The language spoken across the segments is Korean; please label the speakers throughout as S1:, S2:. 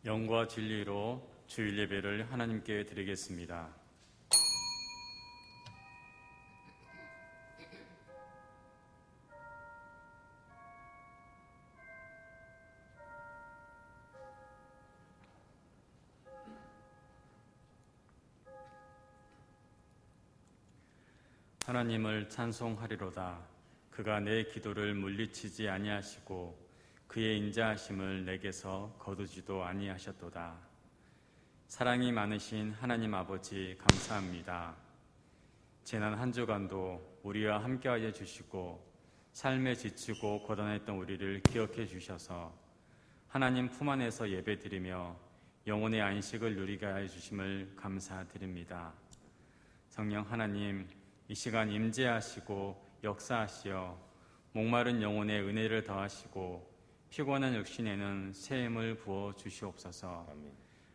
S1: 영과 진리로 주일 예배를 하나님께 드리겠습니다. 하나님을 찬송하리로다. 그가 내 기도를 물리치지 아니하시고 그의 인자하심을 내게서 거두지도 아니하셨도다. 사랑이 많으신 하나님 아버지 감사합니다. 지난 한 주간도 우리와 함께하여 주시고 삶에 지치고 고단했던 우리를 기억해 주셔서 하나님 품 안에서 예배드리며 영혼의 안식을 누리게 하여 주심을 감사드립니다. 성령 하나님, 이 시간 임재하시고 역사하시어 목마른 영혼의 은혜를 더하시고 피곤한 육신에는 새 힘을 부어 주시옵소서.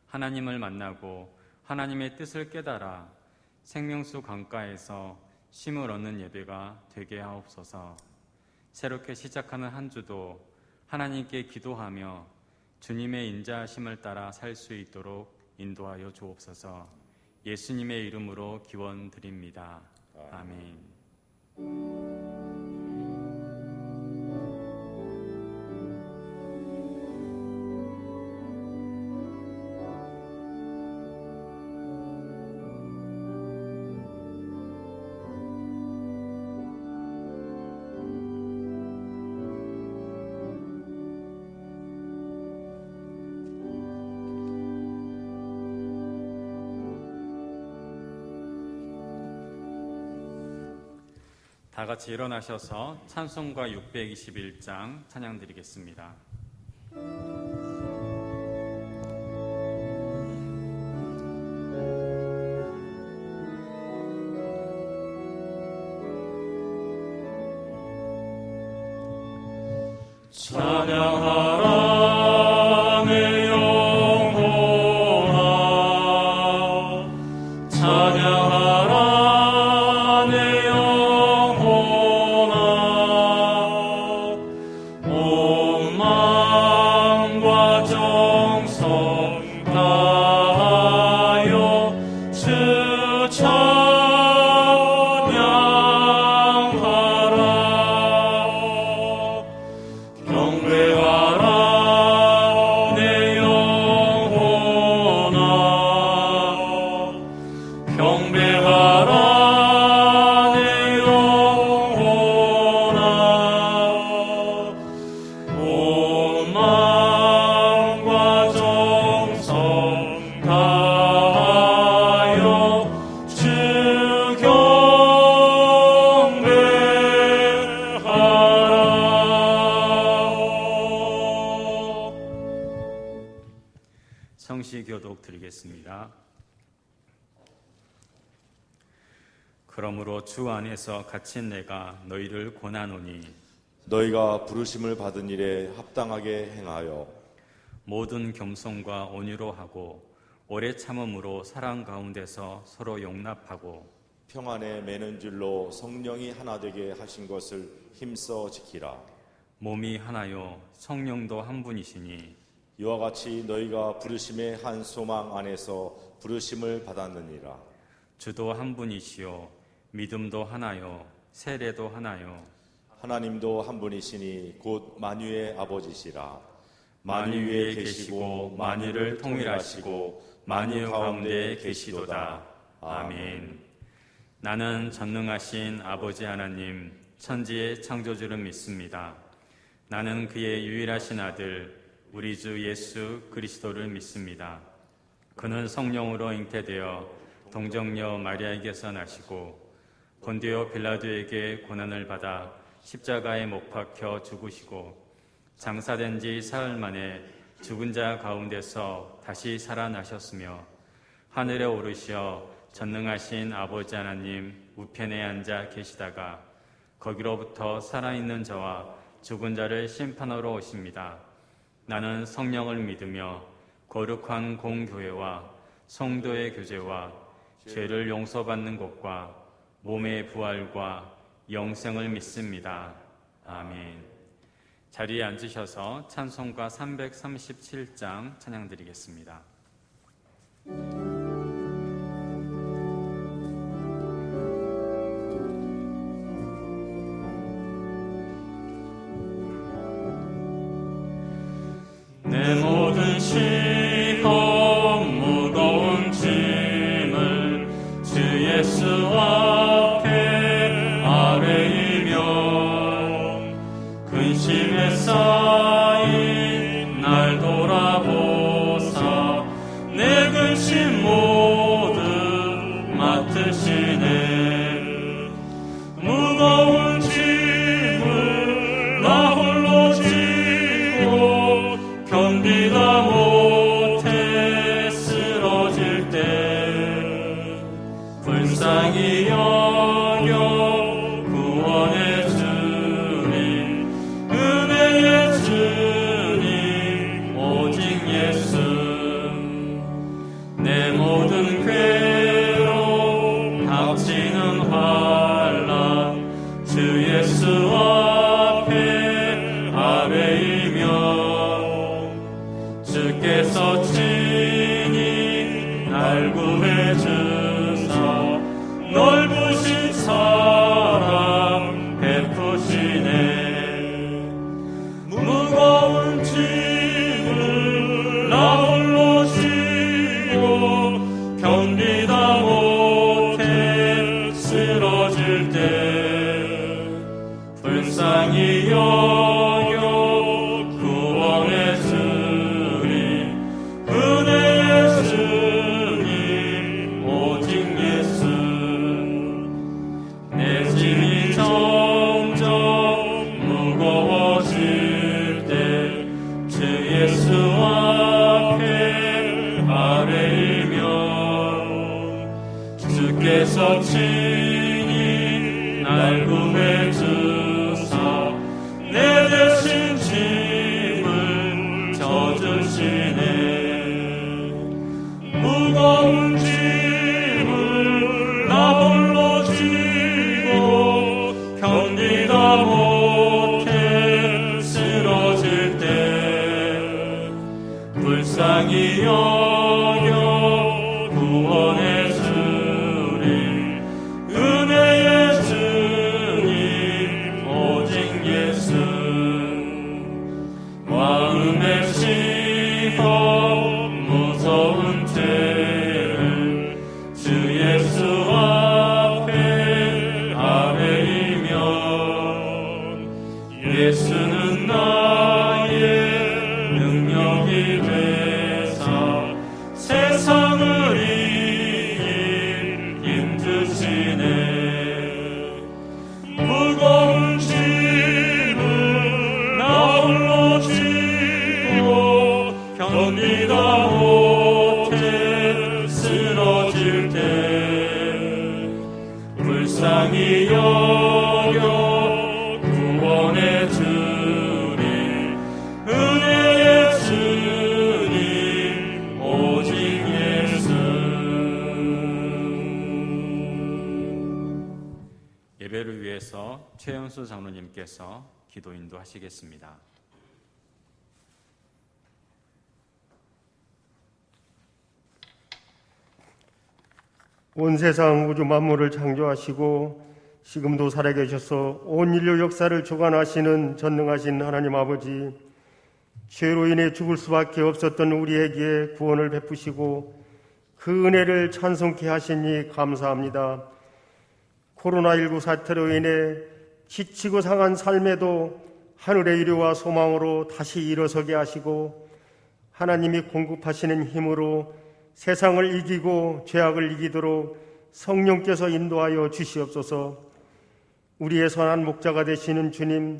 S1: 하나님을 만나고 하나님의 뜻을 깨달아 생명수 강가에서 쉼을 얻는 예배가 되게 하옵소서. 새롭게 시작하는 한 주도 하나님께 기도하며 주님의 인자하심을 따라 살 수 있도록 인도하여 주옵소서. 예수님의 이름으로 기원드립니다. 아멘. 다 같이 일어나셔서 찬송가 621장 찬양 드리겠습니다. 찬양하라 내 영혼아, 찬양하라 내 영혼아, 온 마음과 정성 다하여 주 찬양하라. 경배하라 내 영혼아, 경배하라 내 영혼아, 온 마음과 정성 다하여 주 성시교독 드리겠습니다. 그러므로 주 안에서 갇힌 내가 너희를 권하노니
S2: 너희가 부르심을 받은 일에 합당하게 행하여
S1: 모든 겸손과 온유로 하고 오래 참음으로 사랑 가운데서 서로 용납하고
S2: 평안에 매는 줄로 성령이 하나 되게 하신 것을 힘써 지키라.
S1: 몸이 하나요 성령도 한 분이시니
S2: 이와 같이 너희가 부르심의 한 소망 안에서 부르심을 받았느니라.
S1: 주도 한 분이시요 믿음도 하나요 세례도 하나요
S2: 하나님도 한 분이시니 곧 만유의 아버지시라.
S1: 만유 위에 계시고 만유를 통일하시고 만유 가운데 계시도다. 아멘. 나는 전능하신 아버지 하나님 천지의 창조주를 믿습니다. 나는 그의 유일하신 아들 우리 주 예수 그리스도를 믿습니다. 그는 성령으로 잉태되어 동정녀 마리아에게서 나시고 본디오 빌라도에게 고난을 받아 십자가에 못 박혀 죽으시고 장사된 지 사흘 만에 죽은 자 가운데서 다시 살아나셨으며 하늘에 오르시어 전능하신 아버지 하나님 우편에 앉아 계시다가 거기로부터 살아있는 자와 죽은 자를 심판하러 오십니다. 나는 성령을 믿으며 거룩한 공교회와 성도의 교제와 죄를 용서받는 것과 몸의 부활과 영생을 믿습니다. 아멘. 자리에 앉으셔서 찬송가 337장 찬양드리겠습니다. 내 모든 시험 무거운 짐을 주 예수 앞에 아뢰이며 근심에 쌓인 날 돌아보사 내 근심 모두 맡으시네. 무거운 짐을 나 홀로 지고 견디다 못해 쓰러질 때 불쌍히 여겨 구원의 주님, 은혜의 주님, 오직 예수. 내 모든 괴로움 닥치는 환난 주 예수 앞에 아뢰이며 주께서 친히 날 구해주사 넓으신 사랑 베푸시네. 무거운 짐을 나 홀로 지고 견디다 못해 쓰러질 때 불쌍히 여겨 구원의 주님, 은혜의 주님, 오직 예수. 내 짐이 점점 무거워질 때 주 예수 앞에 아뢰이며 주께서 친히 날 구해주사 내 대신 짐을 져주시네. 무거운 짐을 나 홀로 지고 견디다 못해 쓰러질 때 불쌍히 여겨 구원의 주님, 은혜의 주님, 오직 예수. 마음의 시험 무서운 죄를 주 예수 앞에 아뢰이며 예수는 나의 능력이 되사 세상을 이길 힘주시네. 무거운 짐을 나 홀로 지고 견디다 못해 쓰러질 때 불쌍히 여겨 구원의 주님, 은혜의 주님, 오직 예수. 예배를 위해서 최연수 장로님께서 기도 인도하시겠습니다.
S3: 온 세상 우주 만물을 창조하시고 지금도 살아계셔서 온 인류 역사를 주관하시는 전능하신 하나님 아버지, 죄로 인해 죽을 수밖에 없었던 우리에게 구원을 베푸시고 그 은혜를 찬송케 하시니 감사합니다. 코로나19 사태로 인해 지치고 상한 삶에도 하늘의 위로와 소망으로 다시 일어서게 하시고 하나님이 공급하시는 힘으로 세상을 이기고 죄악을 이기도록 성령께서 인도하여 주시옵소서. 우리의 선한 목자가 되시는 주님,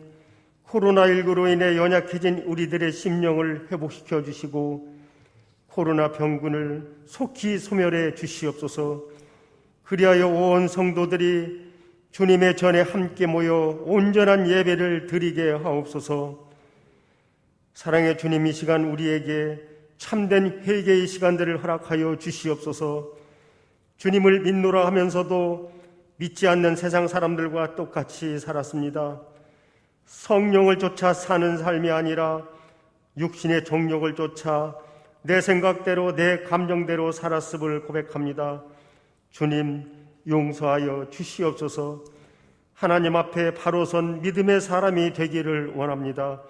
S3: 코로나19로 인해 연약해진 우리들의 심령을 회복시켜 주시고 코로나 병군을 속히 소멸해 주시옵소서. 그리하여 온 성도들이 주님의 전에 함께 모여 온전한 예배를 드리게 하옵소서. 사랑의 주님, 이 시간 우리에게 참된 회개의 시간들을 허락하여 주시옵소서. 주님을 믿노라 하면서도 믿지 않는 세상 사람들과 똑같이 살았습니다. 성령을 쫓아 사는 삶이 아니라 육신의 정욕을 쫓아 내 생각대로 내 감정대로 살았음을 고백합니다. 주님, 용서하여 주시옵소서. 하나님 앞에 바로 선 믿음의 사람이 되기를 원합니다.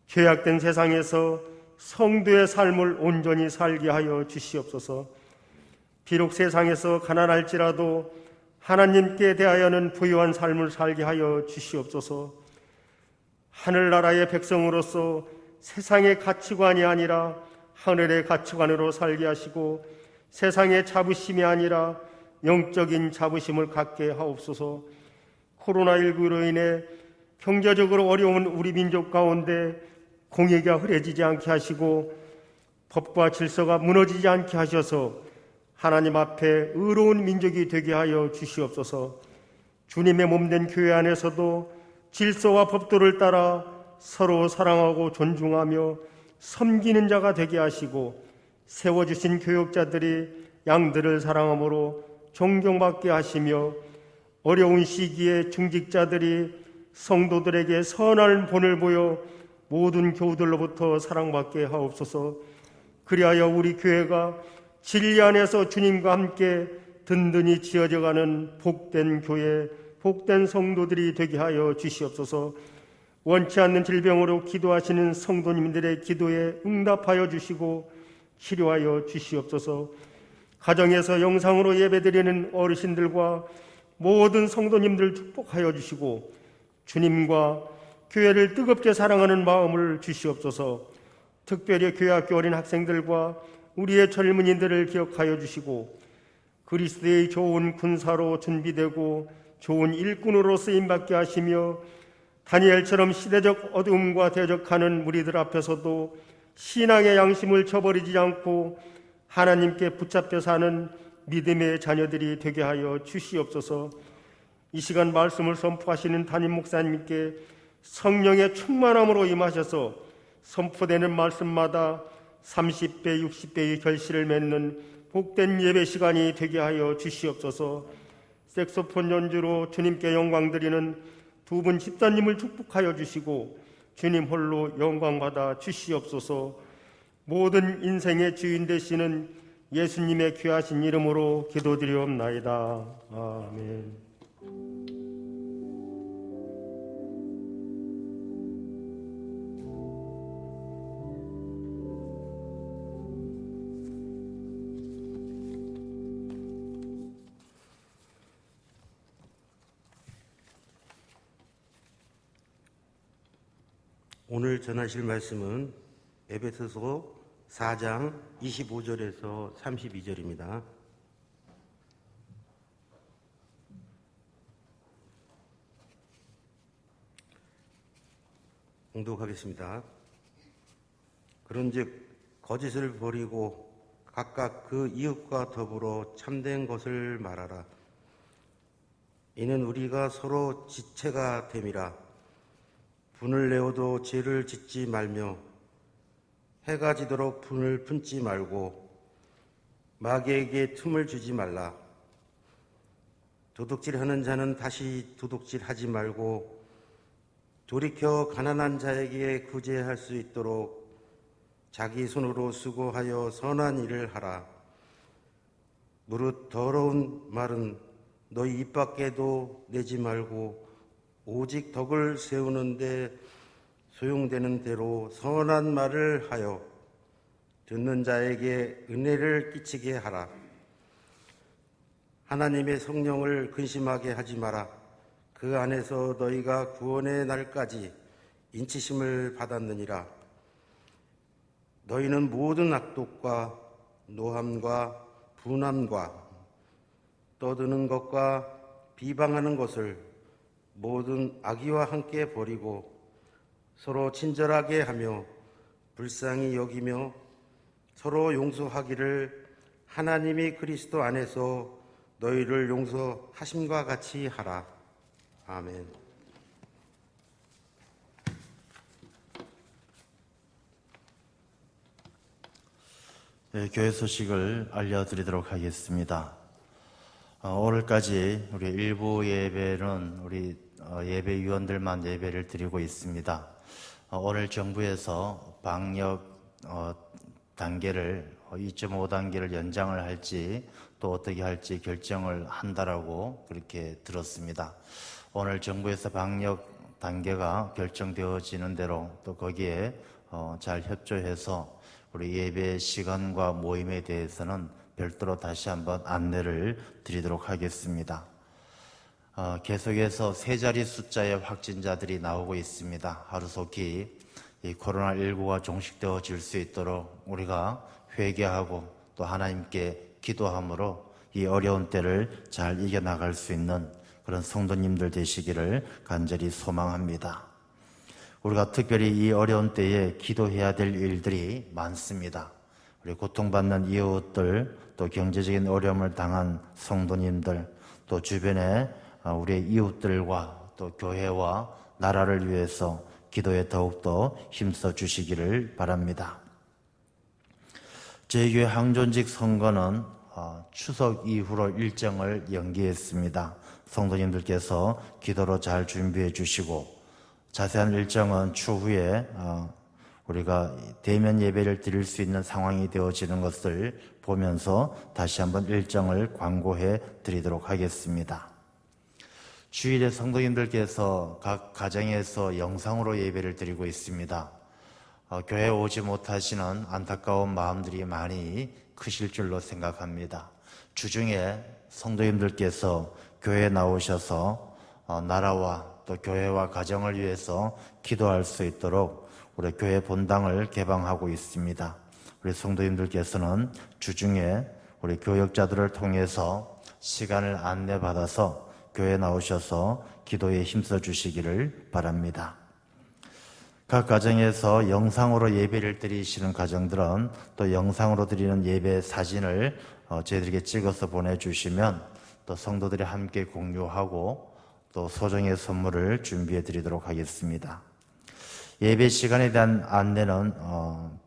S3: 죄악된 세상에서 성도의 삶을 온전히 살게 하여 주시옵소서. 비록 세상에서 가난할지라도 하나님께 대하여는 부유한 삶을 살게 하여 주시옵소서. 하늘나라의 백성으로서 세상의 가치관이 아니라 하늘의 가치관으로 살게 하시고 세상의 자부심이 아니라 영적인 자부심을 갖게 하옵소서. 코로나19로 인해 경제적으로 어려운 우리 민족 가운데 공의가 흐려지지 않게 하시고 법과 질서가 무너지지 않게 하셔서 하나님 앞에 의로운 민족이 되게 하여 주시옵소서. 주님의 몸된 교회 안에서도 질서와 법도를 따라 서로 사랑하고 존중하며 섬기는 자가 되게 하시고 세워주신 교육자들이 양들을 사랑함으로 존경받게 하시며 어려운 시기에 중직자들이 성도들에게 선한 본을 보여 모든 교우들로부터 사랑받게 하옵소서. 그리하여 우리 교회가 진리 안에서 주님과 함께 든든히 지어져가는 복된 교회, 복된 성도들이 되게 하여 주시옵소서. 원치 않는 질병으로 기도하시는 성도님들의 기도에 응답하여 주시고 치료하여 주시옵소서. 가정에서 영상으로 예배드리는 어르신들과 모든 성도님들 축복하여 주시고 주님과 교회를 뜨겁게 사랑하는 마음을 주시옵소서. 특별히 교회학교 어린 학생들과 우리의 젊은이들을 기억하여 주시고 그리스도의 좋은 군사로 준비되고 좋은 일꾼으로 쓰임받게 하시며 다니엘처럼 시대적 어두움과 대적하는 무리들 앞에서도 신앙의 양심을 저버리지 않고 하나님께 붙잡혀 사는 믿음의 자녀들이 되게 하여 주시옵소서. 이 시간 말씀을 선포하시는 담임 목사님께 성령의 충만함으로 임하셔서 선포되는 말씀마다 30배, 60배의 결실을 맺는 복된 예배 시간이 되게 하여 주시옵소서. 색소폰 연주로 주님께 영광 드리는 두 분 집사님을 축복하여 주시고 주님 홀로 영광받아 주시옵소서. 모든 인생의 주인 되시는 예수님의 귀하신 이름으로 기도드리옵나이다. 아멘.
S4: 오늘 전하실 말씀은 에베소서 4장 25절에서 32절입니다. 공독하겠습니다. 그런즉 거짓을 버리고 각각 그 이웃과 더불어 참된 것을 말하라. 이는 우리가 서로 지체가 됨이라. 분을 내어도 죄를 짓지 말며 해가 지도록 분을 품지 말고 마귀에게 틈을 주지 말라. 도둑질하는 자는 다시 도둑질하지 말고 돌이켜 가난한 자에게 구제할 수 있도록 자기 손으로 수고하여 선한 일을 하라. 무릇 더러운 말은 너희 입 밖에도 내지 말고 오직 덕을 세우는데 소용되는 대로 선한 말을 하여 듣는 자에게 은혜를 끼치게 하라. 하나님의 성령을 근심하게 하지 마라. 그 안에서 너희가 구원의 날까지 인치심을 받았느니라. 너희는 모든 악독과 노함과 분함과 떠드는 것과 비방하는 것을 모든 악의와 함께 버리고 서로 친절하게 하며 불쌍히 여기며 서로 용서하기를 하나님이 그리스도 안에서 너희를 용서하심과 같이 하라. 아멘.
S5: 네, 교회 소식을 알려드리도록 하겠습니다. 오늘까지 우리 일부 예배는 우리 예배위원들만 예배를 드리고 있습니다. 오늘 정부에서 방역 단계를 2.5단계를 연장을 할지 또 어떻게 할지 결정을 한다라고 그렇게 들었습니다. 오늘 정부에서 방역 단계가 결정되어지는 대로 또 거기에 잘 협조해서 우리 예배 시간과 모임에 대해서는 별도로 다시 한번 안내를 드리도록 하겠습니다. 계속해서 세 자리 숫자의 확진자들이 나오고 있습니다. 하루속히 이 코로나19가 종식되어질 수 있도록 우리가 회개하고 또 하나님께 기도함으로 이 어려운 때를 잘 이겨나갈 수 있는 그런 성도님들 되시기를 간절히 소망합니다. 우리가 특별히 이 어려운 때에 기도해야 될 일들이 많습니다. 우리 고통받는 이웃들, 또 경제적인 어려움을 당한 성도님들, 또 주변에 우리의 이웃들과 또 교회와 나라를 위해서 기도에 더욱더 힘써 주시기를 바랍니다. 저희 교회 항존직 선거는 추석 이후로 일정을 연기했습니다. 성도님들께서 기도로 잘 준비해 주시고 자세한 일정은 추후에 우리가 대면 예배를 드릴 수 있는 상황이 되어지는 것을 보면서 다시 한번 일정을 광고해 드리도록 하겠습니다. 주일에 성도님들께서 각 가정에서 영상으로 예배를 드리고 있습니다. 교회에 오지 못하시는 안타까운 마음들이 많이 크실 줄로 생각합니다. 주중에 성도님들께서 교회에 나오셔서 나라와 또 교회와 가정을 위해서 기도할 수 있도록 우리 교회 본당을 개방하고 있습니다. 우리 성도님들께서는 주중에 우리 교역자들을 통해서 시간을 안내받아서 교회에 나오셔서 기도에 힘써 주시기를 바랍니다. 각 가정에서 영상으로 예배를 드리시는 가정들은 또 영상으로 드리는 예배 사진을 저희들에게 찍어서 보내주시면 또 성도들이 함께 공유하고 또 소정의 선물을 준비해 드리도록 하겠습니다. 예배 시간에 대한 안내는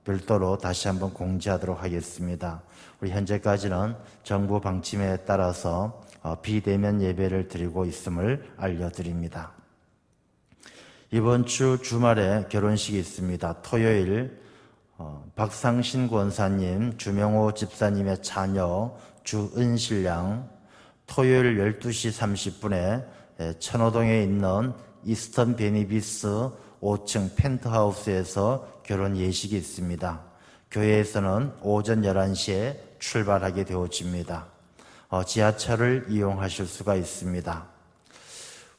S5: 별도로 다시 한번 공지하도록 하겠습니다. 우리 현재까지는 정부 방침에 따라서 비대면 예배를 드리고 있음을 알려드립니다. 이번 주 주말에 결혼식이 있습니다. 토요일 박상신 권사님, 주명호 집사님의 자녀 주은신랑, 토요일 12시 30분에 천호동에 있는 이스턴 베니비스 5층 펜트하우스에서 결혼 예식이 있습니다. 교회에서는 오전 11시에 출발하게 되어집니다. 지하철을 이용하실 수가 있습니다.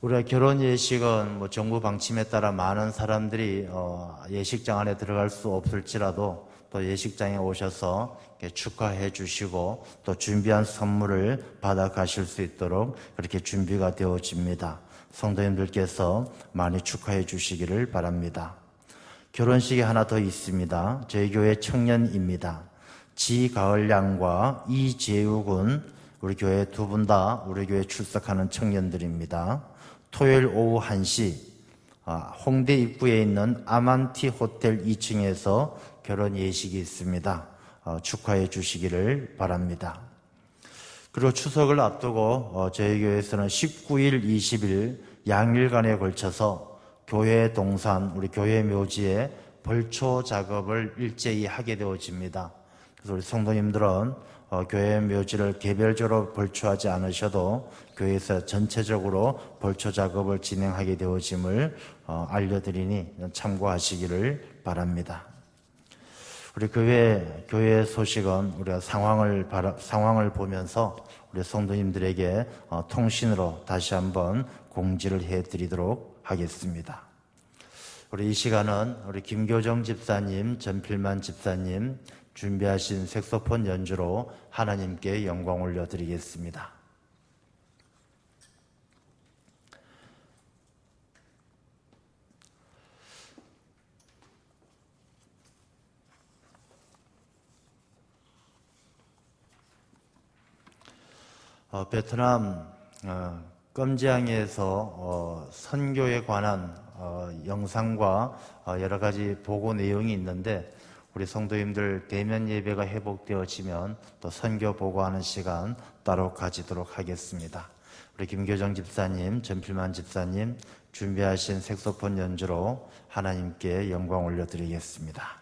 S5: 우리가 결혼 예식은 정부 방침에 따라 많은 사람들이 예식장 안에 들어갈 수 없을지라도 또 예식장에 오셔서 축하해 주시고 또 준비한 선물을 받아 가실 수 있도록 그렇게 준비가 되어집니다. 성도님들께서 많이 축하해 주시기를 바랍니다. 결혼식이 하나 더 있습니다. 저희 교회 청년입니다. 지가을양과 이재욱은 우리 교회 두 분 다 우리 교회 출석하는 청년들입니다. 토요일 오후 1시 홍대 입구에 있는 아만티 호텔 2층에서 결혼 예식이 있습니다. 축하해 주시기를 바랍니다. 그리고 추석을 앞두고 저희 교회에서는 19일, 20일 양일간에 걸쳐서 교회 동산, 우리 교회 묘지에 벌초 작업을 일제히 하게 되어집니다. 그래서 우리 성도님들은 교회 묘지를 개별적으로 벌초하지 않으셔도 교회에서 전체적으로 벌초 작업을 진행하게 되어짐을 알려드리니 참고하시기를 바랍니다. 우리 교회 소식은 우리가 상황을 보면서 우리 성도님들에게 통신으로 다시 한번 공지를 해드리도록 하겠습니다. 우리 이 시간은 우리 김교정 집사님, 전필만 집사님 준비하신 색소폰 연주로 하나님께 영광 올려드리겠습니다. 베트남 껌지항에서 선교에 관한 영상과 여러 가지 보고 내용이 있는데 우리 성도님들 대면 예배가 회복되어지면 또 선교 보고하는 시간 따로 가지도록 하겠습니다. 우리 김교정 집사님, 전필만 집사님 준비하신 색소폰 연주로 하나님께 영광 올려드리겠습니다.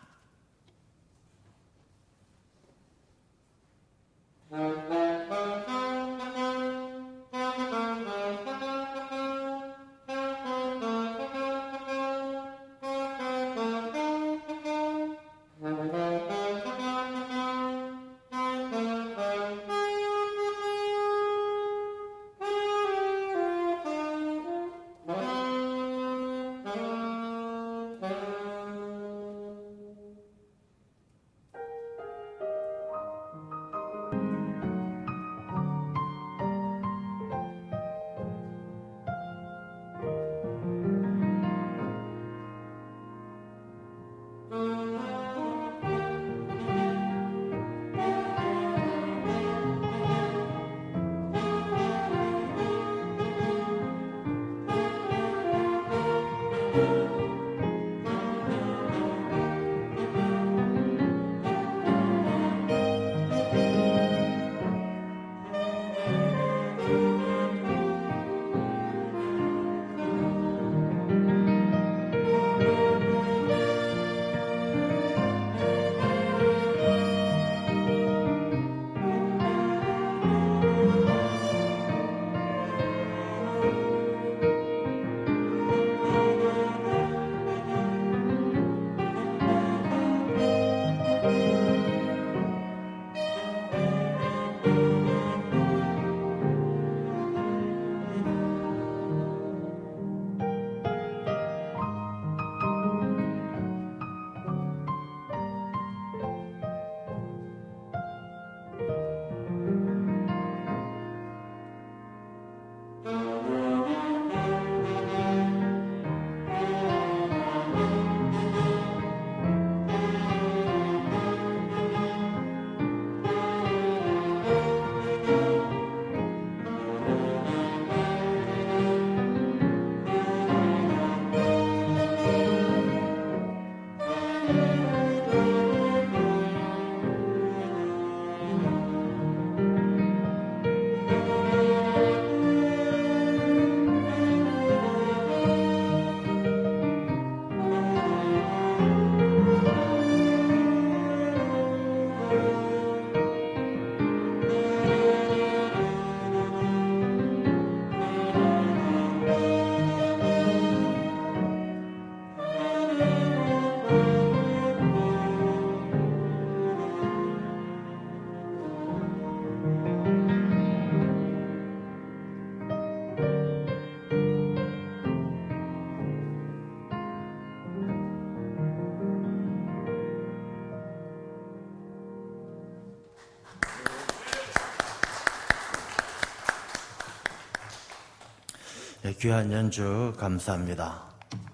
S5: 귀한 연주 감사합니다.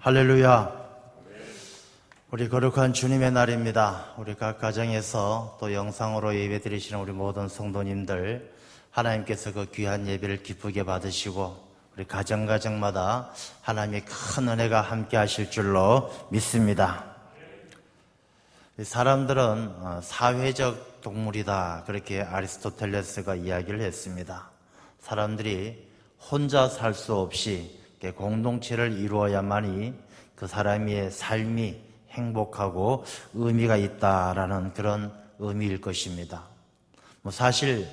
S5: 할렐루야. 우리 거룩한 주님의 날입니다. 우리 각 가정에서 또 영상으로 예배드리시는 우리 모든 성도님들, 하나님께서 그 귀한 예배를 기쁘게 받으시고 우리 가정마다 하나님의 큰 은혜가 함께 하실 줄로 믿습니다. 사람들은 사회적 동물이다, 그렇게 아리스토텔레스가 이야기를 했습니다. 사람들이 혼자 살 수 없이 공동체를 이루어야만이 그 사람의 삶이 행복하고 의미가 있다라는 그런 의미일 것입니다. 사실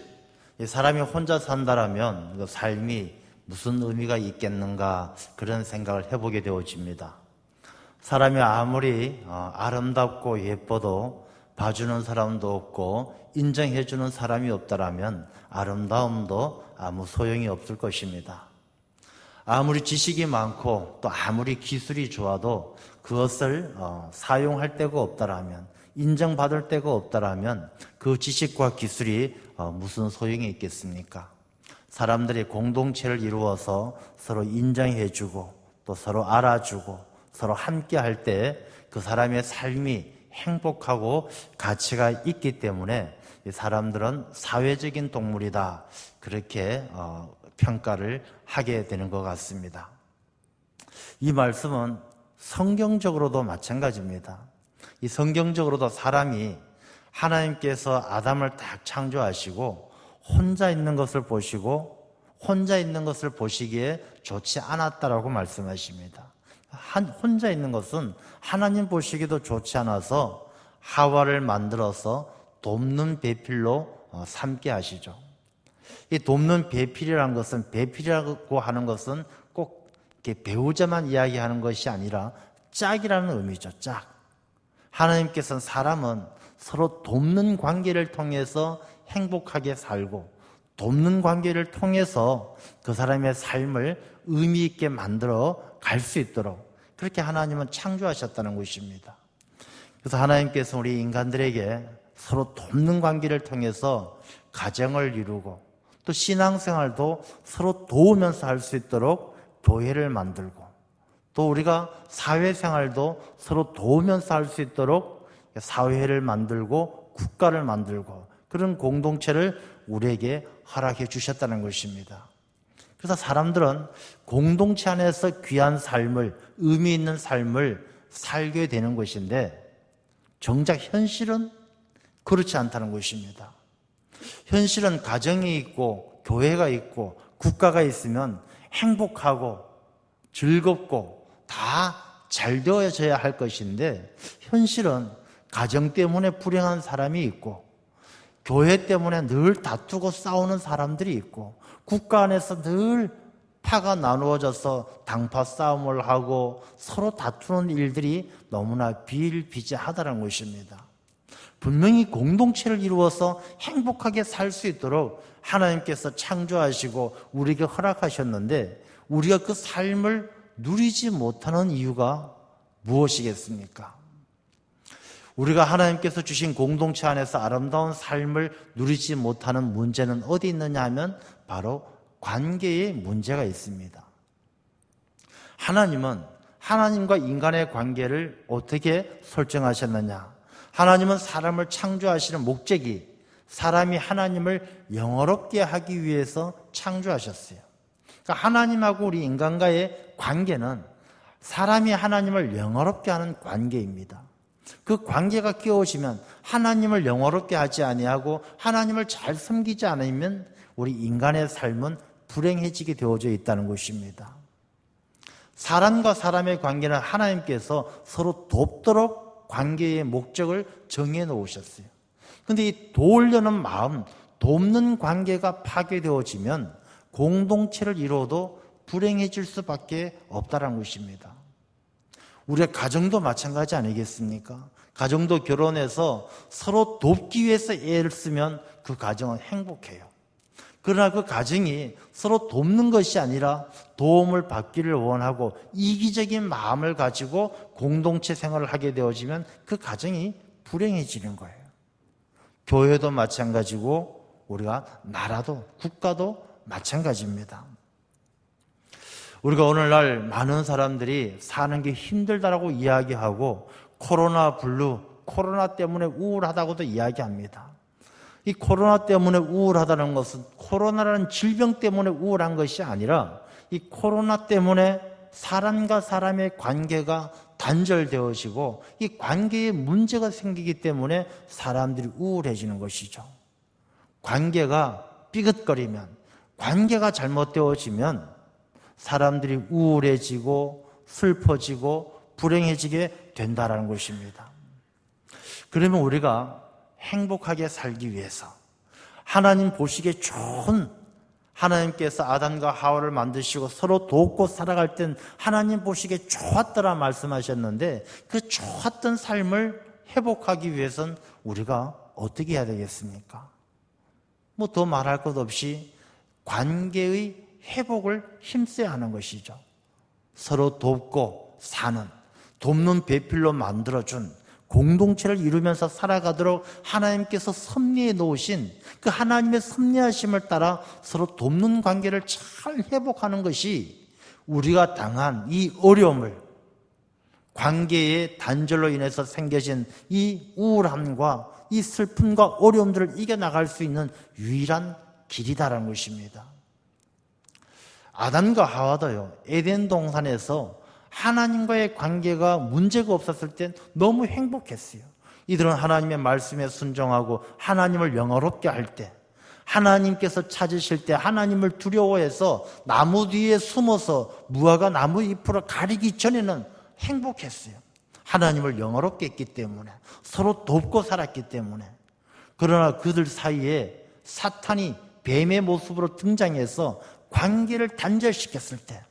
S5: 사람이 혼자 산다라면 그 삶이 무슨 의미가 있겠는가, 그런 생각을 해보게 되어집니다. 사람이 아무리 아름답고 예뻐도 봐주는 사람도 없고 인정해주는 사람이 없다라면 아름다움도 아무 소용이 없을 것입니다. 아무리 지식이 많고 또 아무리 기술이 좋아도 그것을 사용할 데가 없다라면, 인정받을 데가 없다라면 그 지식과 기술이 무슨 소용이 있겠습니까? 사람들이 공동체를 이루어서 서로 인정해주고 또 서로 알아주고 서로 함께 할 때 그 사람의 삶이 행복하고 가치가 있기 때문에 사람들은 사회적인 동물이다, 그렇게 평가를 하게 되는 것 같습니다. 이 말씀은 성경적으로도 마찬가지입니다. 이 성경적으로도 사람이 하나님께서 아담을 딱 창조하시고 혼자 있는 것을 보시고 혼자 있는 것을 보시기에 좋지 않았다라고 말씀하십니다. 혼자 있는 것은 하나님 보시기도 좋지 않아서 하와를 만들어서 돕는 배필로 삼게 하시죠. 이 돕는 배필이라는 것은, 배필이라고 하는 것은 꼭 이렇게 배우자만 이야기하는 것이 아니라 짝이라는 의미죠. 짝. 하나님께서는 사람은 서로 돕는 관계를 통해서 행복하게 살고, 돕는 관계를 통해서 그 사람의 삶을 의미 있게 만들어 갈 수 있도록 그렇게 하나님은 창조하셨다는 것입니다. 그래서 하나님께서 우리 인간들에게 서로 돕는 관계를 통해서 가정을 이루고, 또 신앙생활도 서로 도우면서 할 수 있도록 교회를 만들고, 또 우리가 사회생활도 서로 도우면서 할 수 있도록 사회를 만들고 국가를 만들고 그런 공동체를 우리에게 허락해 주셨다는 것입니다. 그래서 사람들은 공동체 안에서 귀한 삶을, 의미 있는 삶을 살게 되는 것인데, 정작 현실은 그렇지 않다는 것입니다. 현실은 가정이 있고 교회가 있고 국가가 있으면 행복하고 즐겁고 다 잘 되어져야 할 것인데, 현실은 가정 때문에 불행한 사람이 있고, 교회 때문에 늘 다투고 싸우는 사람들이 있고, 국가 안에서 늘 파가 나누어져서 당파 싸움을 하고 서로 다투는 일들이 너무나 비일비재하다는 것입니다. 분명히 공동체를 이루어서 행복하게 살 수 있도록 하나님께서 창조하시고 우리에게 허락하셨는데, 우리가 그 삶을 누리지 못하는 이유가 무엇이겠습니까? 우리가 하나님께서 주신 공동체 안에서 아름다운 삶을 누리지 못하는 문제는 어디 있느냐 하면 바로 관계에 문제가 있습니다. 하나님은 하나님과 인간의 관계를 어떻게 설정하셨느냐? 하나님은 사람을 창조하시는 목적이 사람이 하나님을 영화롭게 하기 위해서 창조하셨어요. 그러니까 하나님하고 우리 인간과의 관계는 사람이 하나님을 영화롭게 하는 관계입니다. 그 관계가 깨어지면 하나님을 영화롭게 하지 아니하고 하나님을 잘 섬기지 않으면 우리 인간의 삶은 불행해지게 되어져 있다는 것입니다. 사람과 사람의 관계는 하나님께서 서로 돕도록 관계의 목적을 정해 놓으셨어요. 그런데 이 도우려는 마음, 돕는 관계가 파괴되어지면 공동체를 이루어도 불행해질 수밖에 없다는 것입니다. 우리의 가정도 마찬가지 아니겠습니까? 가정도 결혼해서 서로 돕기 위해서 애를 쓰면 그 가정은 행복해요. 그러나 그 가정이 서로 돕는 것이 아니라 도움을 받기를 원하고 이기적인 마음을 가지고 공동체 생활을 하게 되어지면 그 가정이 불행해지는 거예요. 교회도 마찬가지고 우리가 나라도 국가도 마찬가지입니다. 우리가 오늘날 많은 사람들이 사는 게 힘들다라고 이야기하고 코로나 블루, 코로나 때문에 우울하다고도 이야기합니다. 이 코로나 때문에 우울하다는 것은 코로나라는 질병 때문에 우울한 것이 아니라 이 코로나 때문에 사람과 사람의 관계가 단절되어지고 이 관계에 문제가 생기기 때문에 사람들이 우울해지는 것이죠. 관계가 삐긋거리면, 관계가 잘못되어지면 사람들이 우울해지고 슬퍼지고 불행해지게 된다는 것입니다. 그러면 우리가 행복하게 살기 위해서 하나님 보시기에 좋은, 하나님께서 아담과 하와를 만드시고 서로 돕고 살아갈 땐 하나님 보시기에 좋았더라 말씀하셨는데, 그 좋았던 삶을 회복하기 위해서는 우리가 어떻게 해야 되겠습니까? 뭐 더 말할 것 없이 관계의 회복을 힘써야 하는 것이죠. 서로 돕고 사는, 돕는 배필로 만들어준 공동체를 이루면서 살아가도록 하나님께서 섭리해 놓으신 그 하나님의 섭리하심을 따라 서로 돕는 관계를 잘 회복하는 것이 우리가 당한 이 어려움을, 관계의 단절로 인해서 생겨진 이 우울함과 이 슬픔과 어려움들을 이겨나갈 수 있는 유일한 길이다라는 것입니다. 아담과 하와도요, 에덴 동산에서 하나님과의 관계가 문제가 없었을 땐 너무 행복했어요. 이들은 하나님의 말씀에 순종하고 하나님을 영화롭게 할 때, 하나님께서 찾으실 때 하나님을 두려워해서 나무 뒤에 숨어서 무화과 나무 잎으로 가리기 전에는 행복했어요. 하나님을 영화롭게 했기 때문에, 서로 돕고 살았기 때문에. 그러나 그들 사이에 사탄이 뱀의 모습으로 등장해서 관계를 단절시켰을 때,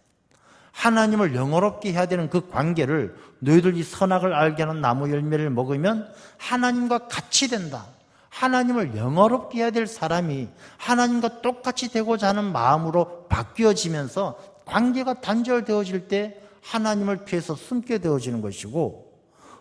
S5: 하나님을 영화롭게 해야 되는 그 관계를 너희들 이 선악을 알게 하는 나무 열매를 먹으면 하나님과 같이 된다, 하나님을 영화롭게 해야 될 사람이 하나님과 똑같이 되고자 하는 마음으로 바뀌어지면서 관계가 단절되어질 때 하나님을 피해서 숨게 되어지는 것이고,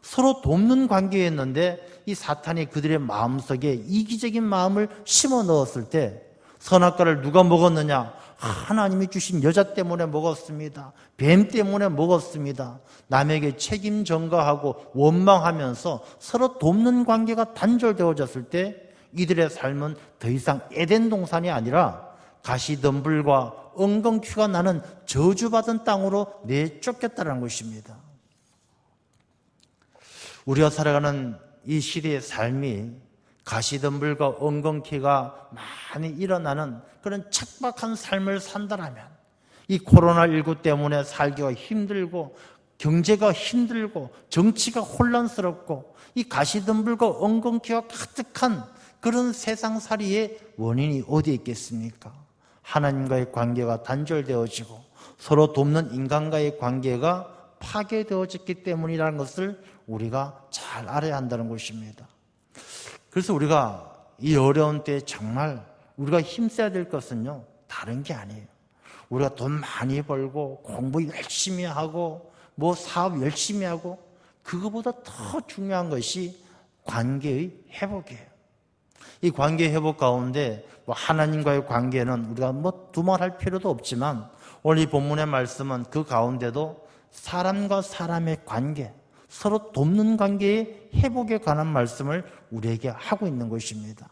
S5: 서로 돕는 관계였는데 이 사탄이 그들의 마음속에 이기적인 마음을 심어 넣었을 때, 선악과를 누가 먹었느냐? 하나님이 주신 여자 때문에 먹었습니다. 뱀 때문에 먹었습니다. 남에게 책임 전가하고 원망하면서 서로 돕는 관계가 단절되어졌을 때 이들의 삶은 더 이상 에덴 동산이 아니라 가시덤불과 엉겅퀴가 나는 저주받은 땅으로 내쫓겼다는 것입니다. 우리가 살아가는 이 시대의 삶이 가시덤불과 엉겅퀴가 많이 일어나는 그런 척박한 삶을 산다라면, 이 코로나19 때문에 살기가 힘들고 경제가 힘들고 정치가 혼란스럽고 이 가시덤불과 엉겅퀴가 가득한 그런 세상살이의 원인이 어디에 있겠습니까? 하나님과의 관계가 단절되어지고 서로 돕는 인간과의 관계가 파괴되어졌기 때문이라는 것을 우리가 잘 알아야 한다는 것입니다. 그래서 우리가 이 어려운 때에 정말 우리가 힘써야 될 것은요, 다른 게 아니에요. 우리가 돈 많이 벌고 공부 열심히 하고 뭐 사업 열심히 하고, 그거보다 더 중요한 것이 관계의 회복이에요. 이 관계 회복 가운데 하나님과의 관계는 우리가 뭐 두말할 필요도 없지만, 오늘 이 본문의 말씀은 그 가운데도 사람과 사람의 관계, 서로 돕는 관계의 회복에 관한 말씀을 우리에게 하고 있는 것입니다.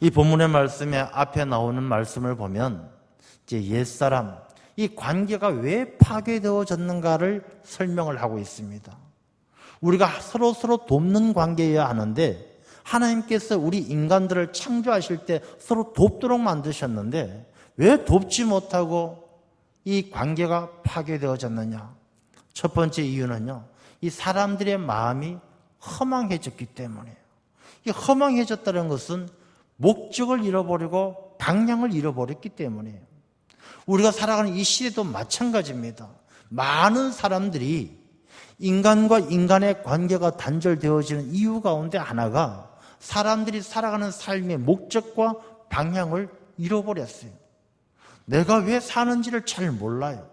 S5: 이 본문의 말씀에 앞에 나오는 말씀을 보면 이제 옛사람, 이 관계가 왜 파괴되어졌는가를 설명을 하고 있습니다. 우리가 서로 돕는 관계여야 하는데, 하나님께서 우리 인간들을 창조하실 때 서로 돕도록 만드셨는데 왜 돕지 못하고 이 관계가 파괴되어졌느냐? 첫 번째 이유는요, 이 사람들의 마음이 허망해졌기 때문이에요. 이 허망해졌다는 것은 목적을 잃어버리고 방향을 잃어버렸기 때문이에요. 우리가 살아가는 이 시대도 마찬가지입니다. 많은 사람들이 인간과 인간의 관계가 단절되어지는 이유 가운데 하나가 사람들이 살아가는 삶의 목적과 방향을 잃어버렸어요. 내가 왜 사는지를 잘 몰라요.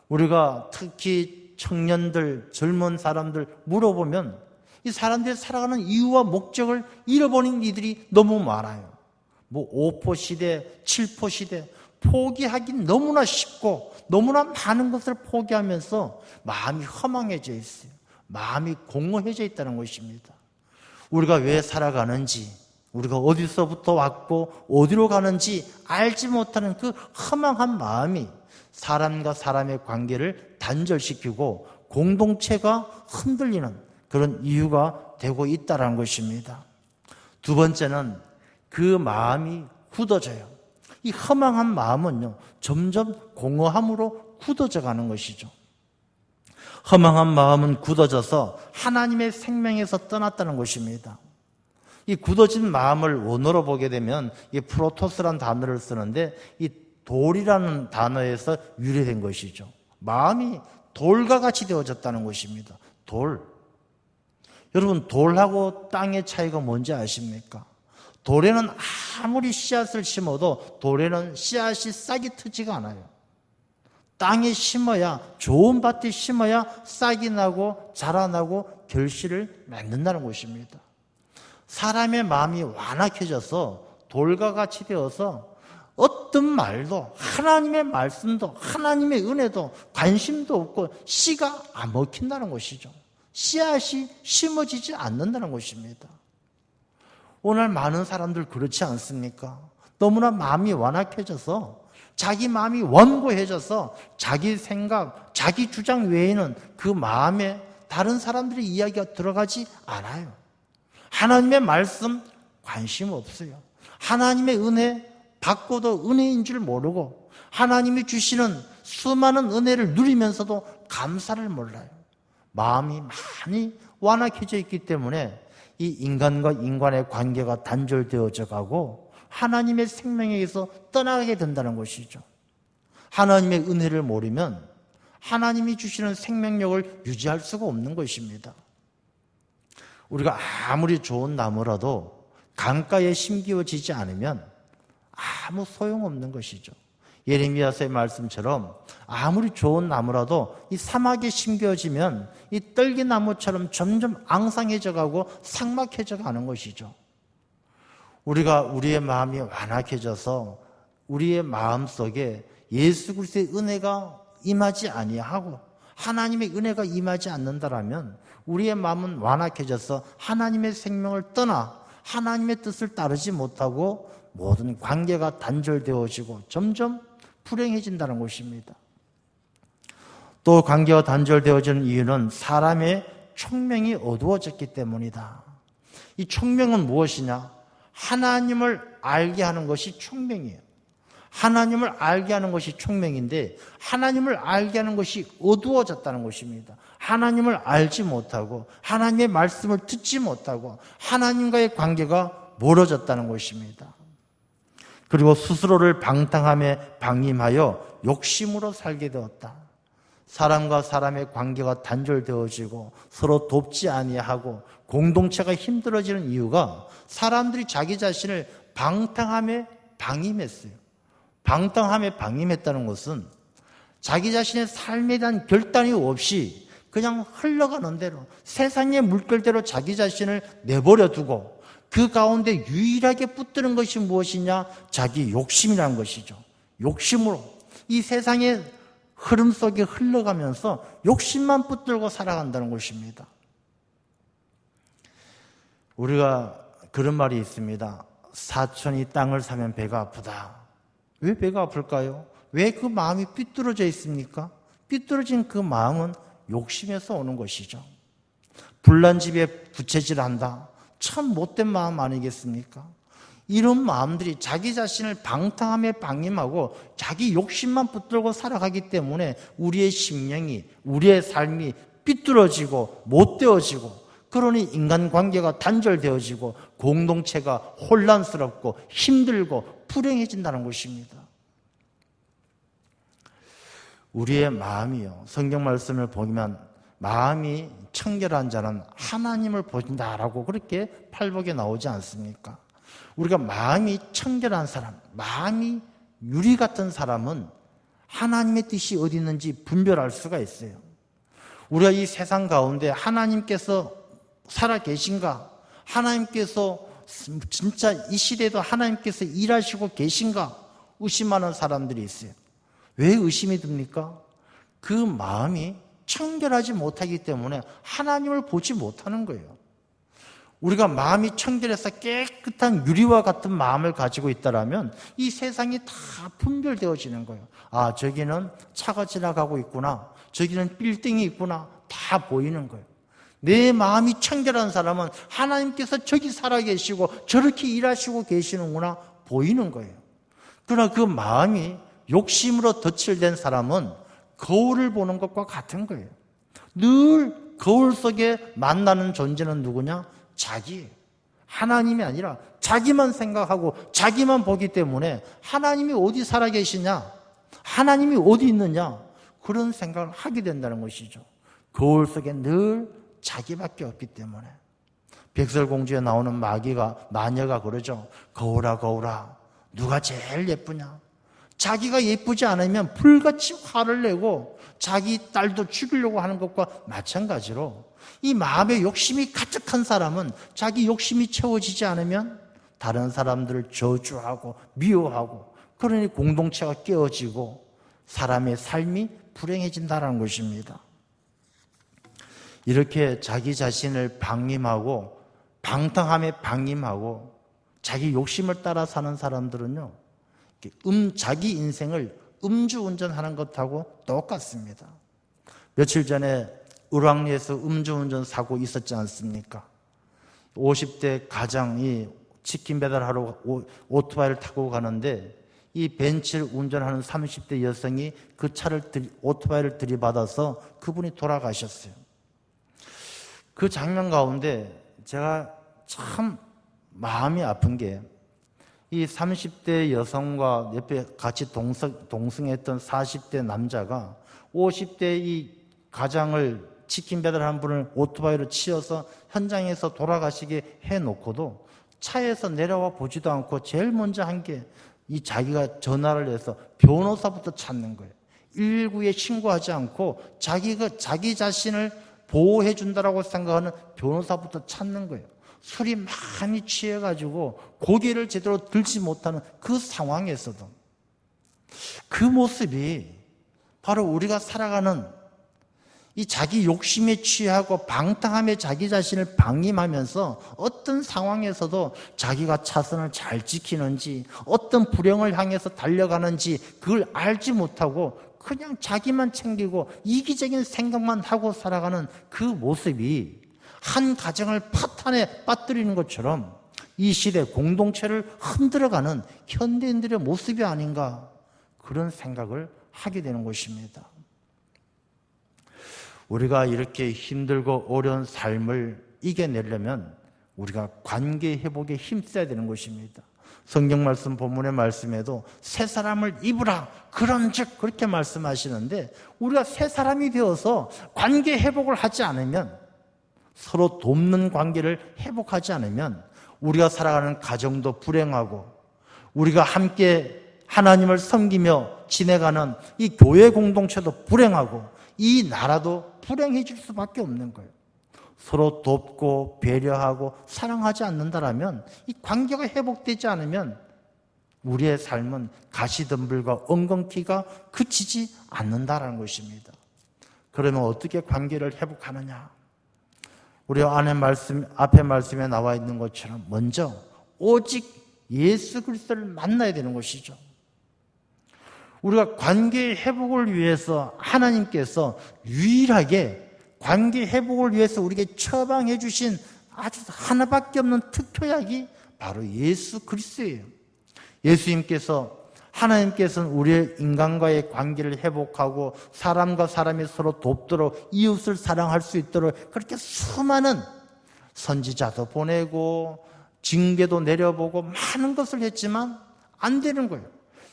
S5: 우리가 특히 청년들, 젊은 사람들 물어보면 이 사람들이 살아가는 이유와 목적을 잃어버린 이들이 너무 많아요. 뭐 5포 시대, 7포 시대, 포기하기 너무나 쉽고 너무나 많은 것을 포기하면서 마음이 허망해져 있어요. 마음이 공허해져 있다는 것입니다. 우리가 왜 살아가는지, 우리가 어디서부터 왔고 어디로 가는지 알지 못하는 그 허망한 마음이 사람과 사람의 관계를 단절시키고 공동체가 흔들리는 그런 이유가 되고 있다는 것입니다. 두 번째는 그 마음이 굳어져요. 이 허망한 마음은요, 점점 공허함으로 굳어져 가는 것이죠. 허망한 마음은 굳어져서 하나님의 생명에서 떠났다는 것입니다. 이 굳어진 마음을 원어로 보게 되면 이 프로토스라는 단어를 쓰는데, 이 돌이라는 단어에서 유래된 것이죠. 마음이 돌과 같이 되어졌다는 것입니다. 돌. 여러분, 돌하고 땅의 차이가 뭔지 아십니까? 돌에는 아무리 씨앗을 심어도 돌에는 씨앗이 싹이 트지가 않아요. 땅에 심어야, 좋은 밭에 심어야 싹이 나고 자라나고 결실을 맺는다는 것입니다. 사람의 마음이 완악해져서 돌과 같이 되어서 어떤 말도, 하나님의 말씀도, 하나님의 은혜도 관심도 없고 씨가 안 먹힌다는 것이죠. 씨앗이 심어지지 않는다는 것입니다. 오늘 많은 사람들 그렇지 않습니까? 너무나 마음이 완악해져서, 자기 마음이 완고해져서 자기 생각, 자기 주장 외에는 그 마음에 다른 사람들의 이야기가 들어가지 않아요. 하나님의 말씀 관심 없어요. 하나님의 은혜 받고도 은혜인 줄 모르고 하나님이 주시는 수많은 은혜를 누리면서도 감사를 몰라요. 마음이 많이 완악해져 있기 때문에 이 인간과 인간의 관계가 단절되어져 가고 하나님의 생명에서 떠나게 된다는 것이죠. 하나님의 은혜를 모르면 하나님이 주시는 생명력을 유지할 수가 없는 것입니다. 우리가 아무리 좋은 나무라도 강가에 심기어지지 않으면 아무 소용없는 것이죠. 예레미야서의 말씀처럼 아무리 좋은 나무라도 이 사막에 심겨지면 이 떨기나무처럼 점점 앙상해져 가고 삭막해져 가는 것이죠. 우리가 우리의 마음이 완악해져서 우리의 마음 속에 예수 그리스도의 은혜가 임하지 아니하고 하나님의 은혜가 임하지 않는다라면 우리의 마음은 완악해져서 하나님의 생명을 떠나 하나님의 뜻을 따르지 못하고 모든 관계가 단절되어지고 점점 불행해진다는 것입니다. 또 관계가 단절되어지는 이유는 사람의 총명이 어두워졌기 때문이다. 이 총명은 무엇이냐? 하나님을 알게 하는 것이 총명이에요. 하나님을 알게 하는 것이 총명인데 하나님을 알게 하는 것이 어두워졌다는 것입니다. 하나님을 알지 못하고 하나님의 말씀을 듣지 못하고 하나님과의 관계가 멀어졌다는 것입니다. 그리고 스스로를 방탕함에 방임하여 욕심으로 살게 되었다. 사람과 사람의 관계가 단절되어지고 서로 돕지 아니하고 공동체가 힘들어지는 이유가 사람들이 자기 자신을 방탕함에 방임했어요. 방탕함에 방임했다는 것은 자기 자신의 삶에 대한 결단이 없이 그냥 흘러가는 대로 세상의 물결대로 자기 자신을 내버려 두고 그 가운데 유일하게 붙드는 것이 무엇이냐? 자기 욕심이라는 것이죠. 욕심으로 이 세상의 흐름 속에 흘러가면서 욕심만 붙들고 살아간다는 것입니다. 우리가 그런 말이 있습니다. 사촌이 땅을 사면 배가 아프다. 왜 배가 아플까요? 왜 그 마음이 삐뚤어져 있습니까? 삐뚤어진 그 마음은 욕심에서 오는 것이죠. 불난 집에 부채질한다. 참 못된 마음 아니겠습니까? 이런 마음들이 자기 자신을 방탕함에 방임하고 자기 욕심만 붙들고 살아가기 때문에 우리의 심령이, 우리의 삶이 삐뚤어지고 못되어지고 그러니 인간관계가 단절되어지고 공동체가 혼란스럽고 힘들고 불행해진다는 것입니다. 우리의 마음이요. 성경 말씀을 보면 마음이 청결한 자는 하나님을 본다라고 그렇게 팔복에 나오지 않습니까? 우리가 마음이 청결한 사람, 마음이 유리 같은 사람은 하나님의 뜻이 어디 있는지 분별할 수가 있어요. 우리가 이 세상 가운데 하나님께서 살아 계신가? 하나님께서 진짜 이 시대에도 하나님께서 일하시고 계신가? 의심하는 사람들이 있어요. 왜 의심이 듭니까? 그 마음이 청결하지 못하기 때문에 하나님을 보지 못하는 거예요. 우리가 마음이 청결해서 깨끗한 유리와 같은 마음을 가지고 있다면 이 세상이 다 분별되어지는 거예요. 아, 저기는 차가 지나가고 있구나. 저기는 빌딩이 있구나. 다 보이는 거예요. 내 마음이 청결한 사람은 하나님께서 저기 살아계시고 저렇게 일하시고 계시는구나 보이는 거예요. 그러나 그 마음이 욕심으로 덧칠된 사람은 거울을 보는 것과 같은 거예요. 늘 거울 속에 만나는 존재는 누구냐? 자기예요. 하나님이 아니라 자기만 생각하고 자기만 보기 때문에 하나님이 어디 살아계시냐? 하나님이 어디 있느냐? 그런 생각을 하게 된다는 것이죠. 거울 속에 늘 자기밖에 없기 때문에. 백설공주에 나오는 마녀가 그러죠. 거울아 거울아 누가 제일 예쁘냐? 자기가 예쁘지 않으면 불같이 화를 내고 자기 딸도 죽이려고 하는 것과 마찬가지로 이 마음의 욕심이 가득한 사람은 자기 욕심이 채워지지 않으면 다른 사람들을 저주하고 미워하고 그러니 공동체가 깨어지고 사람의 삶이 불행해진다는 것입니다. 이렇게 자기 자신을 방임하고 방탕함에 방임하고 자기 욕심을 따라 사는 사람들은요, 자기 인생을 음주운전하는 것하고 똑같습니다. 며칠 전에 을왕리에서 음주운전 사고 있었지 않습니까? 50대 가장이 치킨 배달하러 오토바이를 타고 가는데 이 벤츠를 운전하는 30대 여성이 그 오토바이를 들이받아서 그분이 돌아가셨어요. 그 장면 가운데 제가 참 마음이 아픈 게 이 30대 여성과 옆에 같이 동승했던 40대 남자가 50대 이 가장을 치킨 배달한 분을 오토바이로 치어서 현장에서 돌아가시게 해놓고도 차에서 내려와 보지도 않고 제일 먼저 한 게 이 자기가 전화를 해서 변호사부터 찾는 거예요. 119에 신고하지 않고 자기 자신을 보호해 준다라고 생각하는 변호사부터 찾는 거예요. 술이 많이 취해가지고 고개를 제대로 들지 못하는 그 상황에서도 그 모습이 바로 우리가 살아가는 이 자기 욕심에 취하고 방탕함에 자기 자신을 방임하면서 어떤 상황에서도 자기가 차선을 잘 지키는지 어떤 불행을 향해서 달려가는지 그걸 알지 못하고 그냥 자기만 챙기고 이기적인 생각만 하고 살아가는 그 모습이 한 가정을 파탄에 빠뜨리는 것처럼 이 시대 공동체를 흔들어가는 현대인들의 모습이 아닌가 그런 생각을 하게 되는 것입니다. 우리가 이렇게 힘들고 어려운 삶을 이겨내려면 우리가 관계 회복에 힘써야 되는 것입니다. 성경 말씀 본문의 말씀에도 새 사람을 입으라 그런즉 그렇게 말씀하시는데 우리가 새 사람이 되어서 관계 회복을 하지 않으면 서로 돕는 관계를 회복하지 않으면 우리가 살아가는 가정도 불행하고 우리가 함께 하나님을 섬기며 지내가는 이 교회 공동체도 불행하고 이 나라도 불행해질 수밖에 없는 거예요. 서로 돕고 배려하고 사랑하지 않는다라면 이 관계가 회복되지 않으면 우리의 삶은 가시덤불과 엉겅퀴가 그치지 않는다라는 것입니다. 그러면 어떻게 관계를 회복하느냐? 우리 앞에 말씀에 나와 있는 것처럼 먼저 오직 예수 그리스도를 만나야 되는 것이죠. 우리가 관계 회복을 위해서 하나님께서 유일하게 관계 회복을 위해서 우리에게 처방해 주신 아주 하나밖에 없는 특효약이 바로 예수 그리스도예요. 하나님께서는 우리의 인간과의 관계를 회복하고 사람과 사람이 서로 돕도록 이웃을 사랑할 수 있도록 그렇게 수많은 선지자도 보내고 징계도 내려보고 많은 것을 했지만 안 되는 거예요.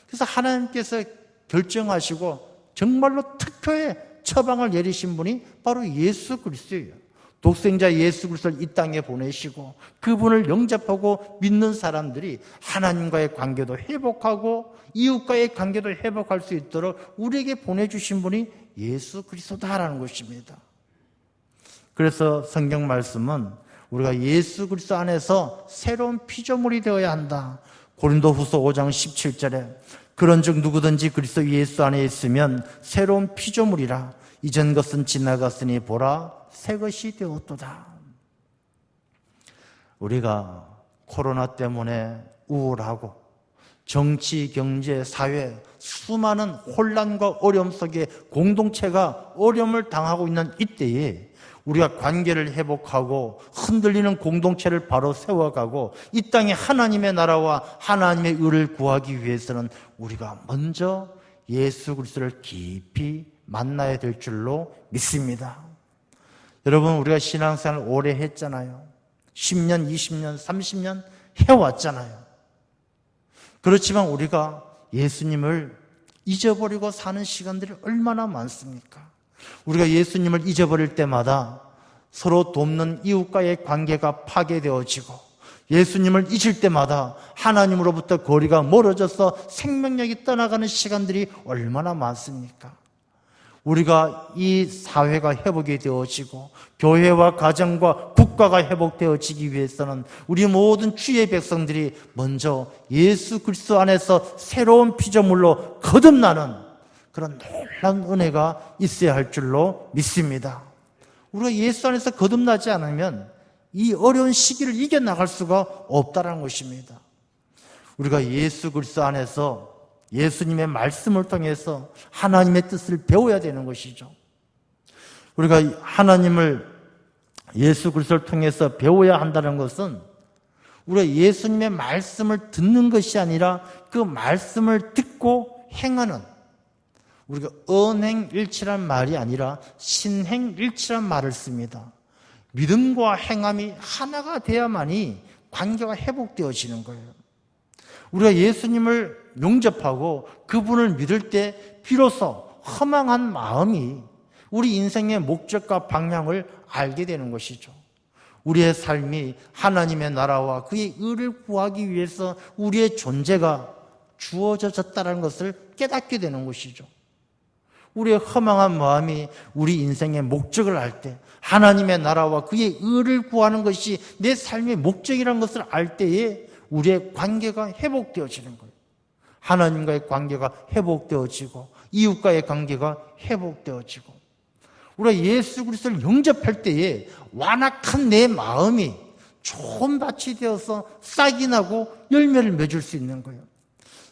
S5: 그래서 하나님께서 결정하시고 정말로 특효의 처방을 내리신 분이 바로 예수 그리스도예요. 독생자 예수 그리스도를 이 땅에 보내시고 그분을 영접하고 믿는 사람들이 하나님과의 관계도 회복하고 이웃과의 관계도 회복할 수 있도록 우리에게 보내주신 분이 예수 그리스도다라는 것입니다. 그래서 성경 말씀은 우리가 예수 그리스도 안에서 새로운 피조물이 되어야 한다. 고린도후서 5장 17절에 그런즉 누구든지 그리스도 예수 안에 있으면 새로운 피조물이라 이전 것은 지나갔으니 보라 새 것이 되었도다. 우리가 코로나 때문에 우울하고 정치, 경제, 사회 수많은 혼란과 어려움 속에 공동체가 어려움을 당하고 있는 이때에 우리가 관계를 회복하고 흔들리는 공동체를 바로 세워가고 이 땅에 하나님의 나라와 하나님의 의를 구하기 위해서는 우리가 먼저 예수 그리스도를 깊이 만나야 될 줄로 믿습니다. 여러분, 우리가 신앙생활 오래 했잖아요. 10년, 20년, 30년 해왔잖아요. 그렇지만 우리가 예수님을 잊어버리고 사는 시간들이 얼마나 많습니까? 우리가 예수님을 잊어버릴 때마다 서로 돕는 이웃과의 관계가 파괴되어지고 예수님을 잊을 때마다 하나님으로부터 거리가 멀어져서 생명력이 떠나가는 시간들이 얼마나 많습니까? 우리가 이 사회가 회복이 되어지고 교회와 가정과 국가가 회복되어지기 위해서는 우리 모든 주의 백성들이 먼저 예수 그리스도 안에서 새로운 피조물로 거듭나는 그런 놀라운 은혜가 있어야 할 줄로 믿습니다. 우리가 예수 안에서 거듭나지 않으면 이 어려운 시기를 이겨나갈 수가 없다는 것입니다. 우리가 예수 그리스도 안에서 예수님의 말씀을 통해서 하나님의 뜻을 배워야 되는 것이죠. 우리가 하나님을 예수 그리스도를 통해서 배워야 한다는 것은 우리가 예수님의 말씀을 듣는 것이 아니라 그 말씀을 듣고 행하는, 우리가 언행일치란 말이 아니라 신행일치란 말을 씁니다. 믿음과 행함이 하나가 되어야만이 관계가 회복되어지는 거예요. 우리가 예수님을 용접하고 그분을 믿을 때 비로소 허망한 마음이 우리 인생의 목적과 방향을 알게 되는 것이죠. 우리의 삶이 하나님의 나라와 그의 의를 구하기 위해서 우리의 존재가 주어졌다는 것을 깨닫게 되는 것이죠. 우리의 허망한 마음이 우리 인생의 목적을 알 때, 하나님의 나라와 그의 의를 구하는 것이 내 삶의 목적이라는 것을 알 때에 우리의 관계가 회복되어지는 거예요. 하나님과의 관계가 회복되어지고 이웃과의 관계가 회복되어지고, 우리가 예수 그리스도를 영접할 때에 완악한 내 마음이 좋은 밭이 되어서 싹이 나고 열매를 맺을 수 있는 거예요.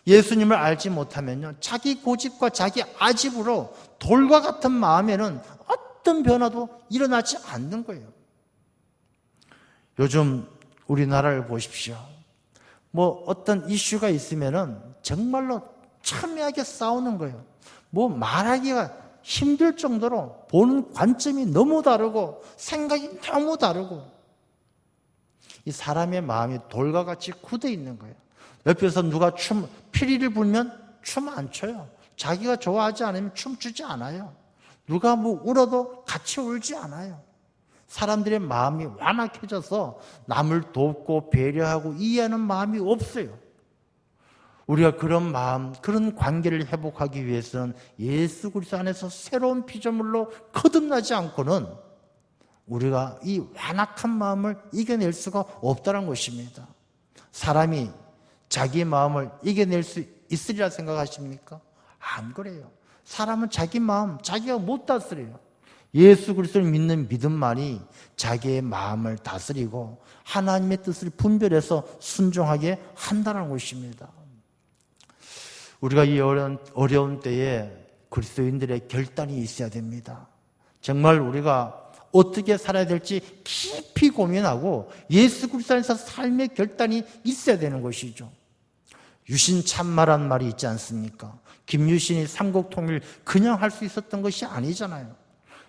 S5: 예수님을 알지 못하면요, 자기 고집과 자기 아집으로 돌과 같은 마음에는 어떤 변화도 일어나지 않는 거예요. 요즘 우리나라를 보십시오. 어떤 이슈가 있으면은 정말로 첨예하게 싸우는 거예요. 말하기가 힘들 정도로 보는 관점이 너무 다르고 생각이 너무 다르고, 이 사람의 마음이 돌과 같이 굳어 있는 거예요. 옆에서 누가 피리를 불면 춤 안 춰요. 자기가 좋아하지 않으면 춤추지 않아요. 누가 울어도 같이 울지 않아요. 사람들의 마음이 완악해져서 남을 돕고 배려하고 이해하는 마음이 없어요. 우리가 그런 마음, 그런 관계를 회복하기 위해서는 예수 그리스도 안에서 새로운 피조물로 거듭나지 않고는 우리가 이 완악한 마음을 이겨낼 수가 없다는 것입니다. 사람이 자기 마음을 이겨낼 수 있으리라 생각하십니까? 안 그래요. 사람은 자기 마음, 자기가 못 다스려요. 예수 그리스도를 믿는 믿음만이 자기의 마음을 다스리고 하나님의 뜻을 분별해서 순종하게 한다는 것입니다. 우리가 이 어려운 때에 그리스도인들의 결단이 있어야 됩니다. 정말 우리가 어떻게 살아야 될지 깊이 고민하고 예수 그리스도 안에서 삶의 결단이 있어야 되는 것이죠. 유신 참마란 말이 있지 않습니까? 김유신이 삼국통일 그냥 할 수 있었던 것이 아니잖아요.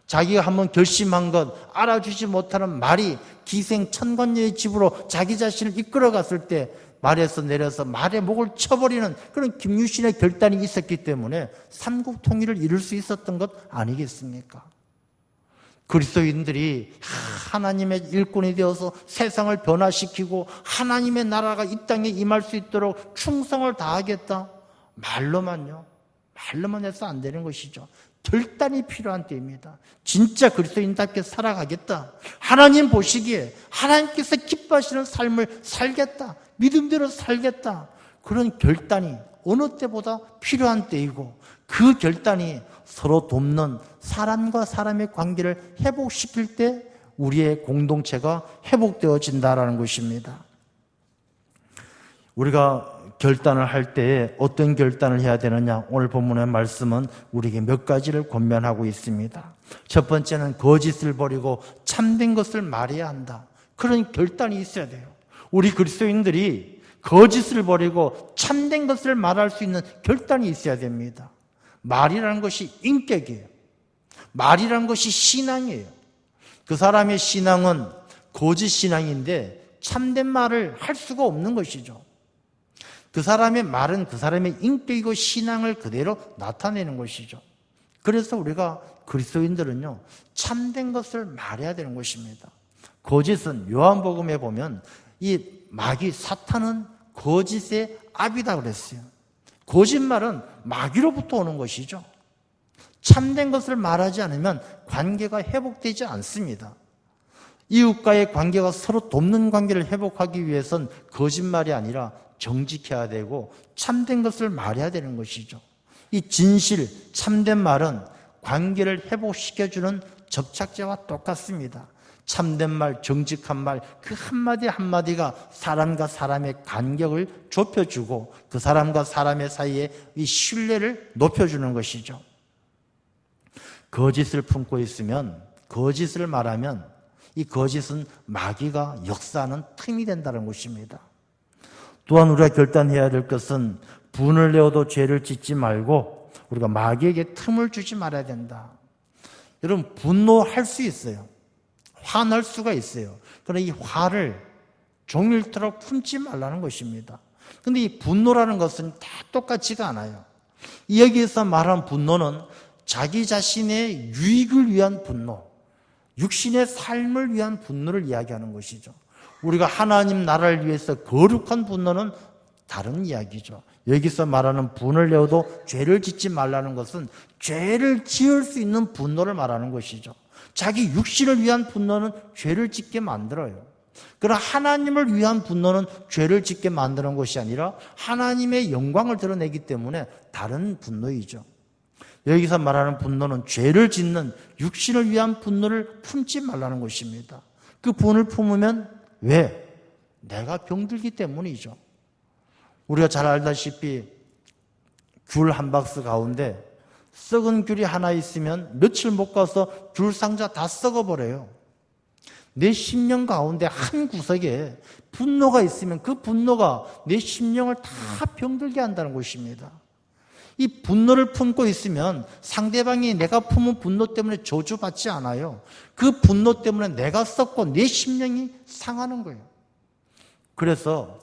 S5: 자기가 한번 결심한 것 알아주지 못하는 말이 기생천관녀의 집으로 자기 자신을 이끌어갔을 때 말에서 내려서 말의 목을 쳐버리는 그런 김유신의 결단이 있었기 때문에 삼국통일을 이룰 수 있었던 것 아니겠습니까? 그리스도인들이 하나님의 일꾼이 되어서 세상을 변화시키고 하나님의 나라가 이 땅에 임할 수 있도록 충성을 다하겠다. 말로만 해서 안 되는 것이죠. 결단이 필요한 때입니다. 진짜 그리스도인답게 살아가겠다. 하나님 보시기에 하나님께서 기뻐하시는 삶을 살겠다. 믿음대로 살겠다. 그런 결단이 어느 때보다 필요한 때이고, 그 결단이 서로 돕는 사람과 사람의 관계를 회복시킬 때 우리의 공동체가 회복되어진다는 것입니다. 우리가 결단을 할 때에 어떤 결단을 해야 되느냐, 오늘 본문의 말씀은 우리에게 몇 가지를 권면하고 있습니다. 첫 번째는 거짓을 버리고 참된 것을 말해야 한다. 그런 결단이 있어야 돼요. 우리 그리스도인들이 거짓을 버리고 참된 것을 말할 수 있는 결단이 있어야 됩니다. 말이라는 것이 인격이에요. 말이라는 것이 신앙이에요. 그 사람의 신앙은 거짓 신앙인데 참된 말을 할 수가 없는 것이죠. 그 사람의 말은 그 사람의 인격이고 신앙을 그대로 나타내는 것이죠. 그래서 우리가 그리스도인들은요, 참된 것을 말해야 되는 것입니다. 거짓은 요한복음에 보면 이 마귀 사탄은 거짓의 압이다 그랬어요. 거짓말은 마귀로부터 오는 것이죠. 참된 것을 말하지 않으면 관계가 회복되지 않습니다. 이웃과의 관계가 서로 돕는 관계를 회복하기 위해선 거짓말이 아니라 정직해야 되고 참된 것을 말해야 되는 것이죠. 이 진실, 참된 말은 관계를 회복시켜주는 접착제와 똑같습니다. 참된 말, 정직한 말, 그 한마디 한마디가 사람과 사람의 간격을 좁혀주고 그 사람과 사람의 사이에 이 신뢰를 높여주는 것이죠. 거짓을 품고 있으면, 거짓을 말하면 이 거짓은 마귀가 역사하는 틈이 된다는 것입니다. 또한 우리가 결단해야 될 것은 분을 내어도 죄를 짓지 말고 우리가 마귀에게 틈을 주지 말아야 된다. 여러분, 분노할 수 있어요. 화날 수가 있어요. 그러나 이 화를 종일토록 품지 말라는 것입니다. 그런데 이 분노라는 것은 다 똑같지가 않아요. 여기에서 말한 분노는 자기 자신의 유익을 위한 분노, 육신의 삶을 위한 분노를 이야기하는 것이죠. 우리가 하나님 나라를 위해서 거룩한 분노는 다른 이야기죠. 여기서 말하는 분을 내어도 죄를 짓지 말라는 것은 죄를 지을 수 있는 분노를 말하는 것이죠. 자기 육신을 위한 분노는 죄를 짓게 만들어요. 그러나 하나님을 위한 분노는 죄를 짓게 만드는 것이 아니라 하나님의 영광을 드러내기 때문에 다른 분노이죠. 여기서 말하는 분노는 죄를 짓는 육신을 위한 분노를 품지 말라는 것입니다. 그 분을 품으면 왜? 내가 병들기 때문이죠. 우리가 잘 알다시피 귤 한 박스 가운데 썩은 귤이 하나 있으면 며칠 못 가서 귤 상자 다 썩어버려요. 내 심령 가운데 한 구석에 분노가 있으면 그 분노가 내 심령을 다 병들게 한다는 것입니다. 이 분노를 품고 있으면 상대방이 내가 품은 분노 때문에 저주받지 않아요. 그 분노 때문에 내가 썩고 내 심령이 상하는 거예요. 그래서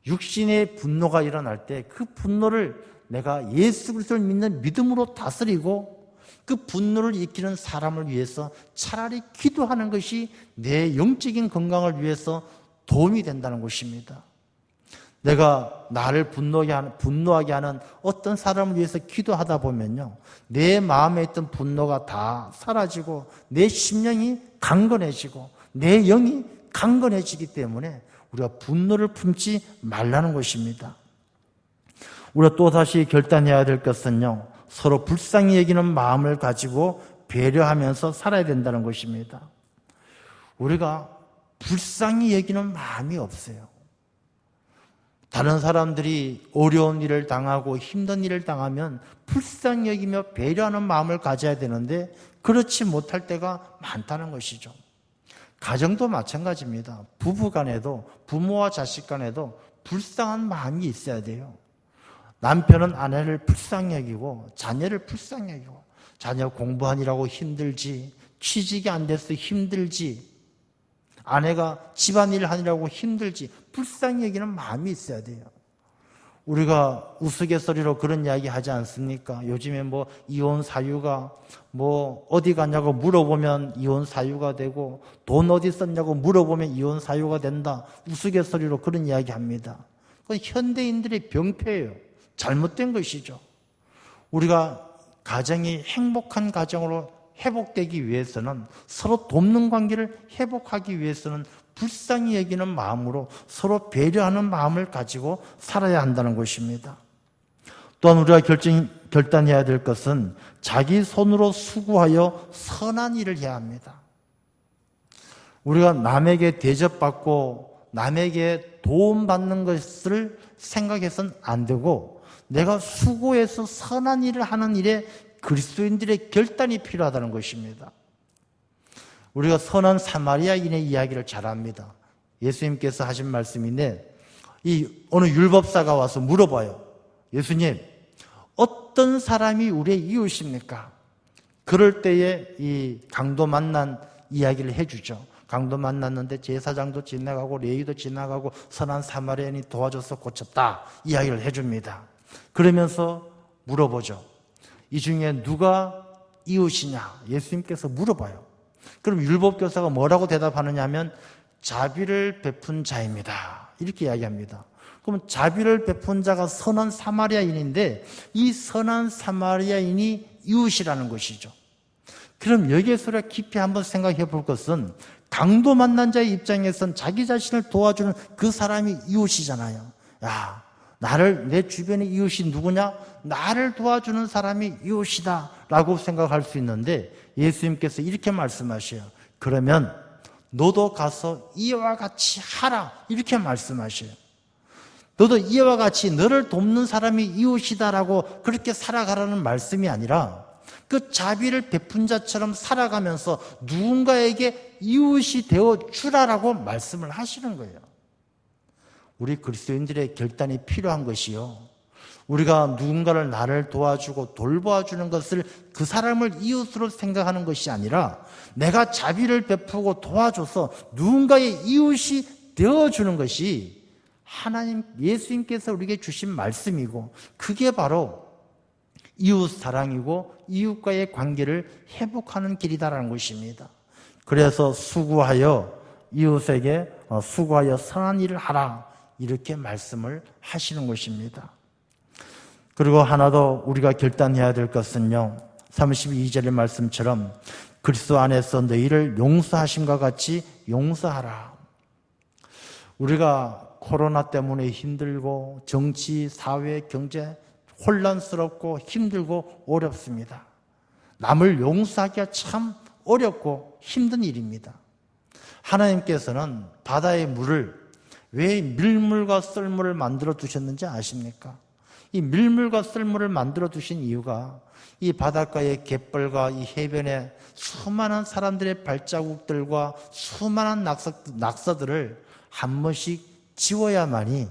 S5: 육신의 분노가 일어날 때 그 분노를 내가 예수 그리스도를 믿는 믿음으로 다스리고 그 분노를 익히는 사람을 위해서 차라리 기도하는 것이 내 영적인 건강을 위해서 도움이 된다는 것입니다. 내가 나를 분노하게 하는 어떤 사람을 위해서 기도하다 보면요, 내 마음에 있던 분노가 다 사라지고 내 심령이 강건해지고 내 영이 강건해지기 때문에 우리가 분노를 품지 말라는 것입니다. 우리가 또다시 결단해야 될 것은요, 서로 불쌍히 여기는 마음을 가지고 배려하면서 살아야 된다는 것입니다. 우리가 불쌍히 여기는 마음이 없어요. 다른 사람들이 어려운 일을 당하고 힘든 일을 당하면 불쌍히 여기며 배려하는 마음을 가져야 되는데 그렇지 못할 때가 많다는 것이죠. 가정도 마찬가지입니다. 부부 간에도 부모와 자식 간에도 불쌍한 마음이 있어야 돼요. 남편은 아내를 불쌍히 여기고 자녀를 불쌍히 여기고 자녀 공부하느라고 힘들지, 취직이 안 돼서 힘들지, 아내가 집안일 하느라고 힘들지 불쌍히 여기는 마음이 있어야 돼요. 우리가 우스갯소리로 그런 이야기 하지 않습니까? 요즘에 뭐 이혼 사유가 뭐 어디 갔냐고 물어보면 이혼 사유가 되고 돈 어디 썼냐고 물어보면 이혼 사유가 된다. 우스갯소리로 그런 이야기 합니다. 그건 현대인들의 병폐예요. 잘못된 것이죠. 우리가 가정이 행복한 가정으로 회복되기 위해서는, 서로 돕는 관계를 회복하기 위해서는 불쌍히 여기는 마음으로 서로 배려하는 마음을 가지고 살아야 한다는 것입니다. 또한 우리가 결단해야 될 것은 자기 손으로 수고하여 선한 일을 해야 합니다. 우리가 남에게 대접받고 남에게 도움받는 것을 생각해서는 안 되고, 내가 수고해서 선한 일을 하는 일에 그리스도인들의 결단이 필요하다는 것입니다. 우리가 선한 사마리아인의 이야기를 잘 압니다. 예수님께서 하신 말씀인데, 이 어느 율법사가 와서 물어봐요. 예수님, 어떤 사람이 우리의 이웃입니까? 그럴 때에 이 강도 만난 이야기를 해주죠. 강도 만났는데 제사장도 지나가고 레위도 지나가고 선한 사마리아인이 도와줘서 고쳤다, 이야기를 해줍니다. 그러면서 물어보죠. 이 중에 누가 이웃이냐? 예수님께서 물어봐요. 그럼 율법교사가 뭐라고 대답하느냐 하면 자비를 베푼 자입니다, 이렇게 이야기합니다. 그럼 자비를 베푼 자가 선한 사마리아인인데 이 선한 사마리아인이 이웃이라는 것이죠. 그럼 여기에서 우리가 깊이 한번 생각해 볼 것은, 강도 만난 자의 입장에선 자기 자신을 도와주는 그 사람이 이웃이잖아요. 야, 내 주변의 이웃이 누구냐? 나를 도와주는 사람이 이웃이다 라고 생각할 수 있는데, 예수님께서 이렇게 말씀하셔요. 그러면 너도 가서 이와 같이 하라, 이렇게 말씀하셔요. 너도 이와 같이 너를 돕는 사람이 이웃이다라고 그렇게 살아가라는 말씀이 아니라, 그 자비를 베푼 자처럼 살아가면서 누군가에게 이웃이 되어 주라라고 말씀을 하시는 거예요. 우리 그리스도인들의 결단이 필요한 것이요, 우리가 누군가를 나를 도와주고 돌보아주는 것을 그 사람을 이웃으로 생각하는 것이 아니라 내가 자비를 베푸고 도와줘서 누군가의 이웃이 되어주는 것이 하나님, 예수님께서 우리에게 주신 말씀이고, 그게 바로 이웃 사랑이고 이웃과의 관계를 회복하는 길이다라는 것입니다. 그래서 수고하여 이웃에게 수고하여 선한 일을 하라, 이렇게 말씀을 하시는 것입니다. 그리고 하나 더 우리가 결단해야 될 것은요, 32절의 말씀처럼 그리스도 안에서 너희를 용서하심과 같이 용서하라. 우리가 코로나 때문에 힘들고 정치, 사회, 경제 혼란스럽고 힘들고 어렵습니다. 남을 용서하기가 참 어렵고 힘든 일입니다. 하나님께서는 바다의 물을 왜 밀물과 썰물을 만들어 두셨는지 아십니까? 이 밀물과 썰물을 만들어 두신 이유가 이 바닷가의 갯벌과 이 해변에 수많은 사람들의 발자국들과 수많은 낙서들을 한 번씩 지워야만이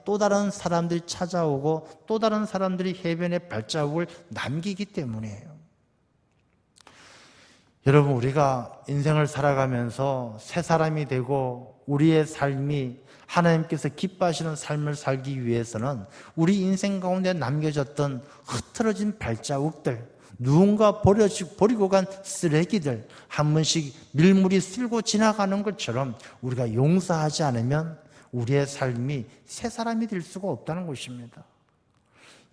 S5: 또 다른 사람들이 찾아오고 또 다른 사람들이 해변에 발자국을 남기기 때문이에요. 여러분, 우리가 인생을 살아가면서 새 사람이 되고 우리의 삶이 하나님께서 기뻐하시는 삶을 살기 위해서는 우리 인생 가운데 남겨졌던 흐트러진 발자국들, 누군가 버리고 간 쓰레기들 한 번씩 밀물이 쓸고 지나가는 것처럼 우리가 용서하지 않으면 우리의 삶이 새 사람이 될 수가 없다는 것입니다.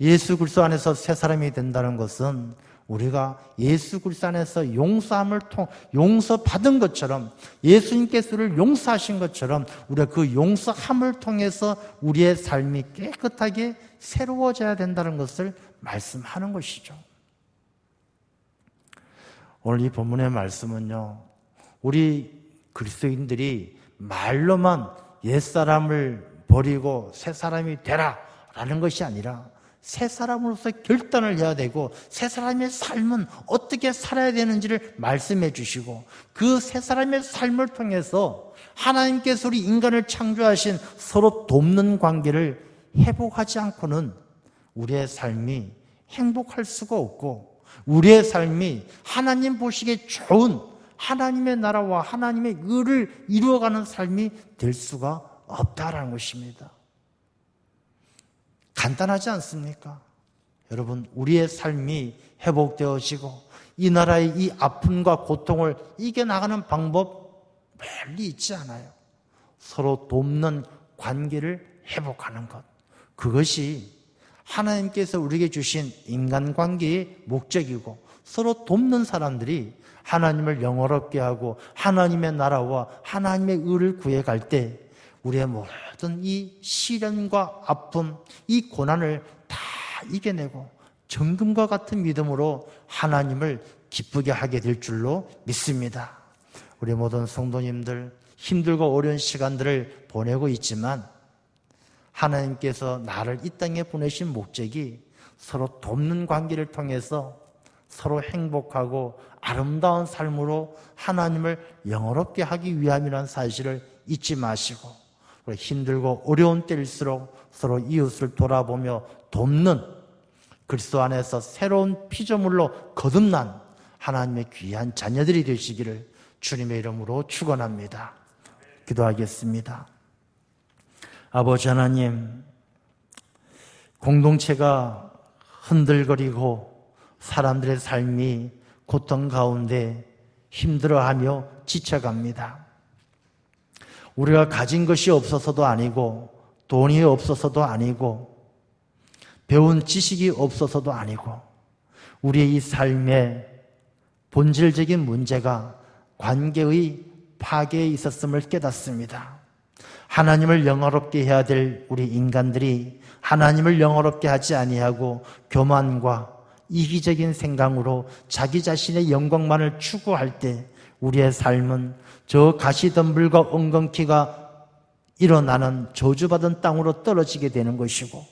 S5: 예수 그리스도 안에서 새 사람이 된다는 것은 우리가 예수 그리스도 안에서 용서받은 것처럼, 예수님께서 우리를 용서하신 것처럼 우리가 그 용서함을 통해서 우리의 삶이 깨끗하게 새로워져야 된다는 것을 말씀하는 것이죠. 오늘 이 본문의 말씀은요, 우리 그리스도인들이 말로만 옛사람을 버리고 새 사람이 되라 라는 것이 아니라 새 사람으로서 결단을 해야 되고 새 사람의 삶은 어떻게 살아야 되는지를 말씀해 주시고, 그 새 사람의 삶을 통해서 하나님께서 우리 인간을 창조하신 서로 돕는 관계를 회복하지 않고는 우리의 삶이 행복할 수가 없고, 우리의 삶이 하나님 보시기에 좋은 하나님의 나라와 하나님의 의를 이루어가는 삶이 될 수가 없다라는 것입니다. 간단하지 않습니까? 여러분, 우리의 삶이 회복되어지고 이 나라의 이 아픔과 고통을 이겨나가는 방법 멀리 있지 않아요. 서로 돕는 관계를 회복하는 것, 그것이 하나님께서 우리에게 주신 인간관계의 목적이고, 서로 돕는 사람들이 하나님을 영화롭게 하고 하나님의 나라와 하나님의 의를 구해갈 때 우리의 모든 이 시련과 아픔, 이 고난을 다 이겨내고 정금과 같은 믿음으로 하나님을 기쁘게 하게 될 줄로 믿습니다. 우리 모든 성도님들, 힘들고 어려운 시간들을 보내고 있지만 하나님께서 나를 이 땅에 보내신 목적이 서로 돕는 관계를 통해서 서로 행복하고 아름다운 삶으로 하나님을 영화롭게 하기 위함이라는 사실을 잊지 마시고, 힘들고 어려운 때일수록 서로 이웃을 돌아보며 돕는 그리스도 안에서 새로운 피조물로 거듭난 하나님의 귀한 자녀들이 되시기를 주님의 이름으로 축원합니다. 기도하겠습니다. 아버지 하나님, 공동체가 흔들거리고 사람들의 삶이 고통 가운데 힘들어하며 지쳐갑니다. 우리가 가진 것이 없어서도 아니고, 돈이 없어서도 아니고, 배운 지식이 없어서도 아니고, 우리의 이 삶의 본질적인 문제가 관계의 파괴에 있었음을 깨닫습니다. 하나님을 영화롭게 해야 될 우리 인간들이 하나님을 영화롭게 하지 아니하고 교만과 이기적인 생각으로 자기 자신의 영광만을 추구할 때 우리의 삶은 저 가시덤불과 엉겅퀴가 일어나는 저주받은 땅으로 떨어지게 되는 것이고,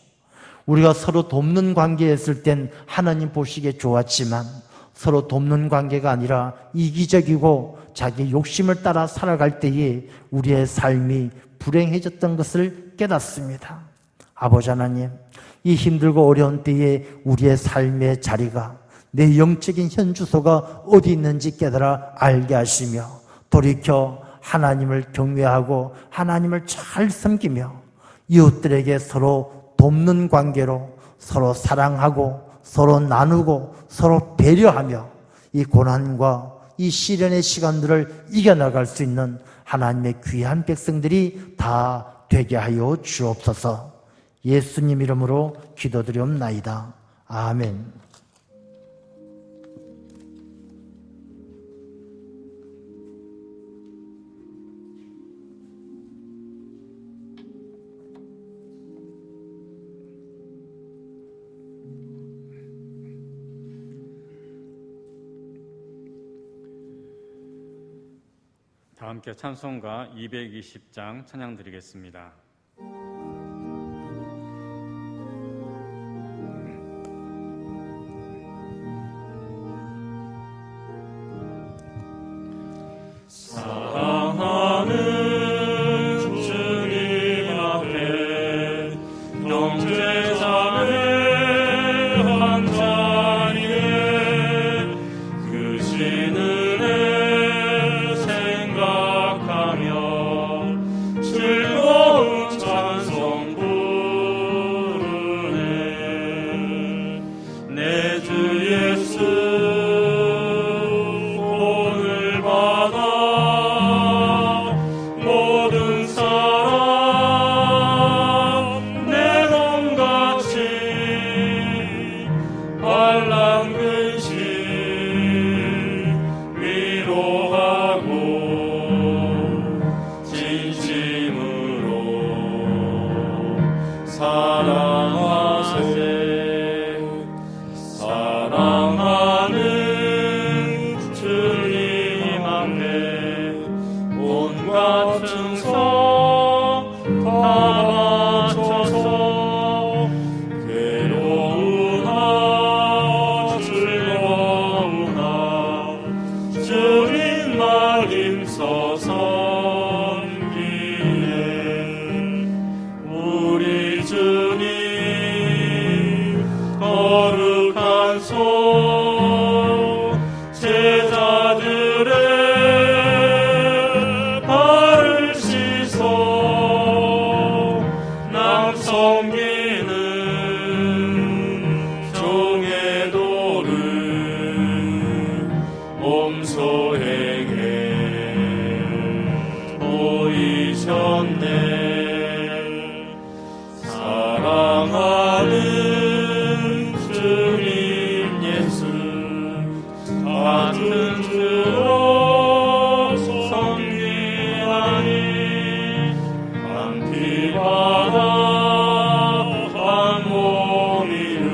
S5: 우리가 서로 돕는 관계였을 땐 하나님 보시기에 좋았지만 서로 돕는 관계가 아니라 이기적이고 자기 욕심을 따라 살아갈 때에 우리의 삶이 불행해졌던 것을 깨닫습니다. 아버지 하나님, 이 힘들고 어려운 때에 우리의 삶의 자리가, 내 영적인 현주소가 어디 있는지 깨달아 알게 하시며 돌이켜 하나님을 경외하고 하나님을 잘 섬기며 이웃들에게 서로 돕는 관계로 서로 사랑하고 서로 나누고 서로 배려하며 이 고난과 이 시련의 시간들을 이겨나갈 수 있는 하나님의 귀한 백성들이 다 되게 하여 주옵소서. 예수님 이름으로 기도드리옵나이다. 아멘.
S1: 다 함께 찬송가 220장 찬양 드리겠습니다. 사랑하는 주님 앞에 형제자매 한 자리에 크신 은혜 생각하며 즐거운 찬송 부르네. 내 주 예수 오늘 받아 모든 사람 내 몸같이 환난 근심 위로하고 진심으로 사랑하세. 사랑하는 주님 앞에 온갖 증서 다 바쳐서 괴로우나 즐거우나 주님만 힘써 섬기네. 우리 주님 거룩한 손 제자들의 발을 씻어 남 섬기는 종의 도를 몸소에게 보이셨네. 사랑하는 주님 예수 같은 주로 섬기하니 한 피 받아 한 몸이는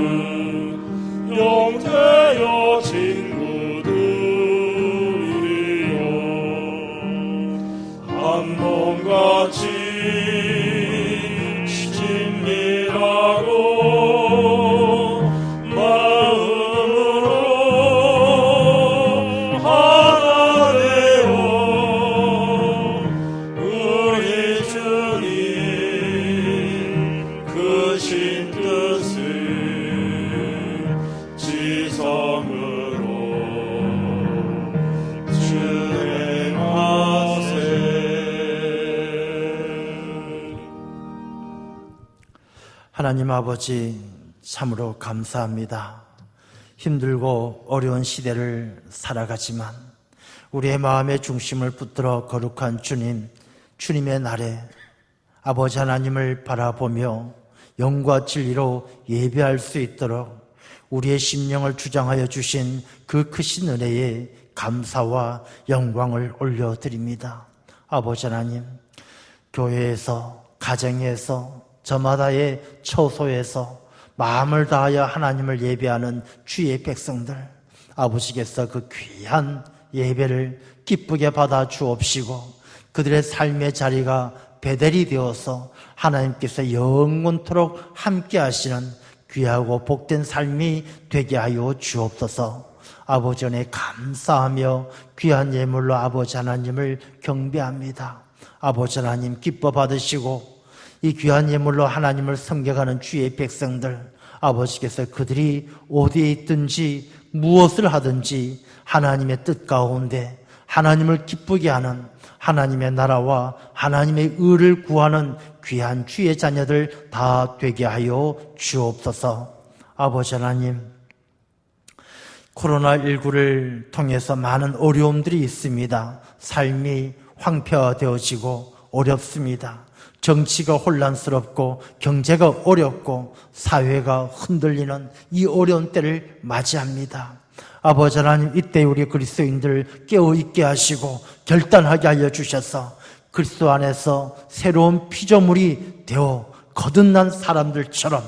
S1: 영태여 친구들이여 한 몸같이 친밀하고 마음으로 하나 되어 우리 주님 크신 뜻을 지성으로 주행하세.
S5: 하나님 아버지, 참으로 감사합니다. 힘들고 어려운 시대를 살아가지만 우리의 마음의 중심을 붙들어 거룩한 주님, 주님의 날에 아버지 하나님을 바라보며 영과 진리로 예배할 수 있도록 우리의 심령을 주장하여 주신 그 크신 은혜에 감사와 영광을 올려드립니다. 아버지 하나님, 교회에서, 가정에서, 저마다의 처소에서 마음을 다하여 하나님을 예배하는 주의 백성들, 아버지께서 그 귀한 예배를 기쁘게 받아 주옵시고 그들의 삶의 자리가 베델이 되어서 하나님께서 영원토록 함께 하시는 귀하고 복된 삶이 되게 하여 주옵소서. 아버지 은혜 감사하며 귀한 예물로 아버지 하나님을 경배합니다. 아버지 하나님 기뻐 받으시고 이 귀한 예물로 하나님을 섬겨가는 주의 백성들, 아버지께서 그들이 어디에 있든지 무엇을 하든지 하나님의 뜻 가운데 하나님을 기쁘게 하는 하나님의 나라와 하나님의 의를 구하는 귀한 주의 자녀들 다 되게 하여 주옵소서. 아버지 하나님, 코로나19를 통해서 많은 어려움들이 있습니다. 삶이 황폐화되어지고 어렵습니다. 정치가 혼란스럽고 경제가 어렵고 사회가 흔들리는 이 어려운 때를 맞이합니다. 아버지 하나님, 이때 우리 그리스도인들 깨어있게 하시고 결단하게 하여 주셔서 그리스도 안에서 새로운 피조물이 되어 거듭난 사람들처럼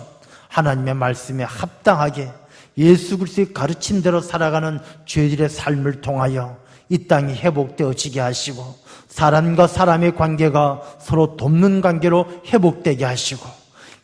S5: 하나님의 말씀에 합당하게 예수 그리스도의 가르침대로 살아가는 저희들의 삶을 통하여 이 땅이 회복되어지게 하시고 사람과 사람의 관계가 서로 돕는 관계로 회복되게 하시고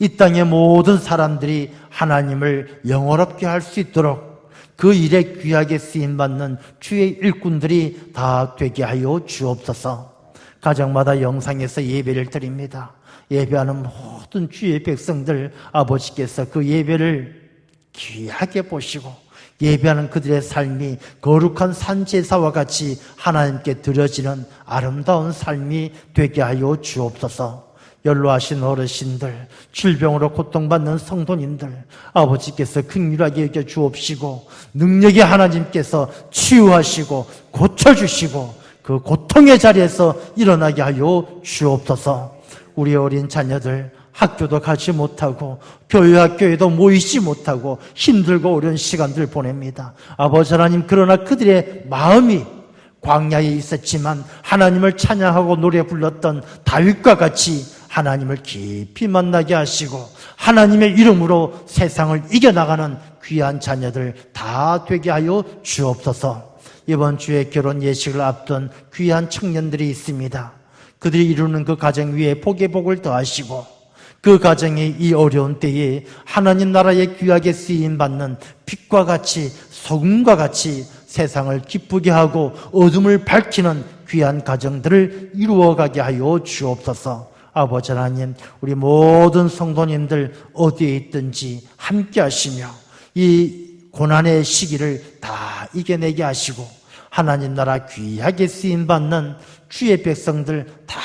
S5: 이 땅의 모든 사람들이 하나님을 영원롭게 할 수 있도록 그 일에 귀하게 쓰임받는 주의 일꾼들이 다 되게 하여 주옵소서. 가정마다 영상에서 예배를 드립니다. 예배하는 모든 주의 백성들, 아버지께서 그 예배를 귀하게 보시고 예배하는 그들의 삶이 거룩한 산제사와 같이 하나님께 드려지는 아름다운 삶이 되게 하여 주옵소서. 연로하신 어르신들, 질병으로 고통받는 성도님들, 아버지께서 긍휼하게 여겨 주옵시고 능력의 하나님께서 치유하시고 고쳐주시고 그 고통의 자리에서 일어나게 하여 주옵소서. 우리 어린 자녀들 학교도 가지 못하고 교회 학교에도 모이지 못하고 힘들고 어려운 시간들 보냅니다. 아버지 하나님, 그러나 그들의 마음이 광야에 있었지만 하나님을 찬양하고 노래 불렀던 다윗과 같이 하나님을 깊이 만나게 하시고 하나님의 이름으로 세상을 이겨나가는 귀한 자녀들 다 되게 하여 주옵소서. 이번 주에 결혼 예식을 앞둔 귀한 청년들이 있습니다. 그들이 이루는 그 가정 위에 복의 복을 더하시고 그 가정이 이 어려운 때에 하나님 나라에 귀하게 쓰임받는 빛과 같이 소금과 같이 세상을 기쁘게 하고 어둠을 밝히는 귀한 가정들을 이루어가게 하여 주옵소서. 아버지 하나님, 우리 모든 성도님들 어디에 있든지 함께 하시며 이 고난의 시기를 다 이겨내게 하시고 하나님 나라 귀하게 쓰임받는 주의 백성들 다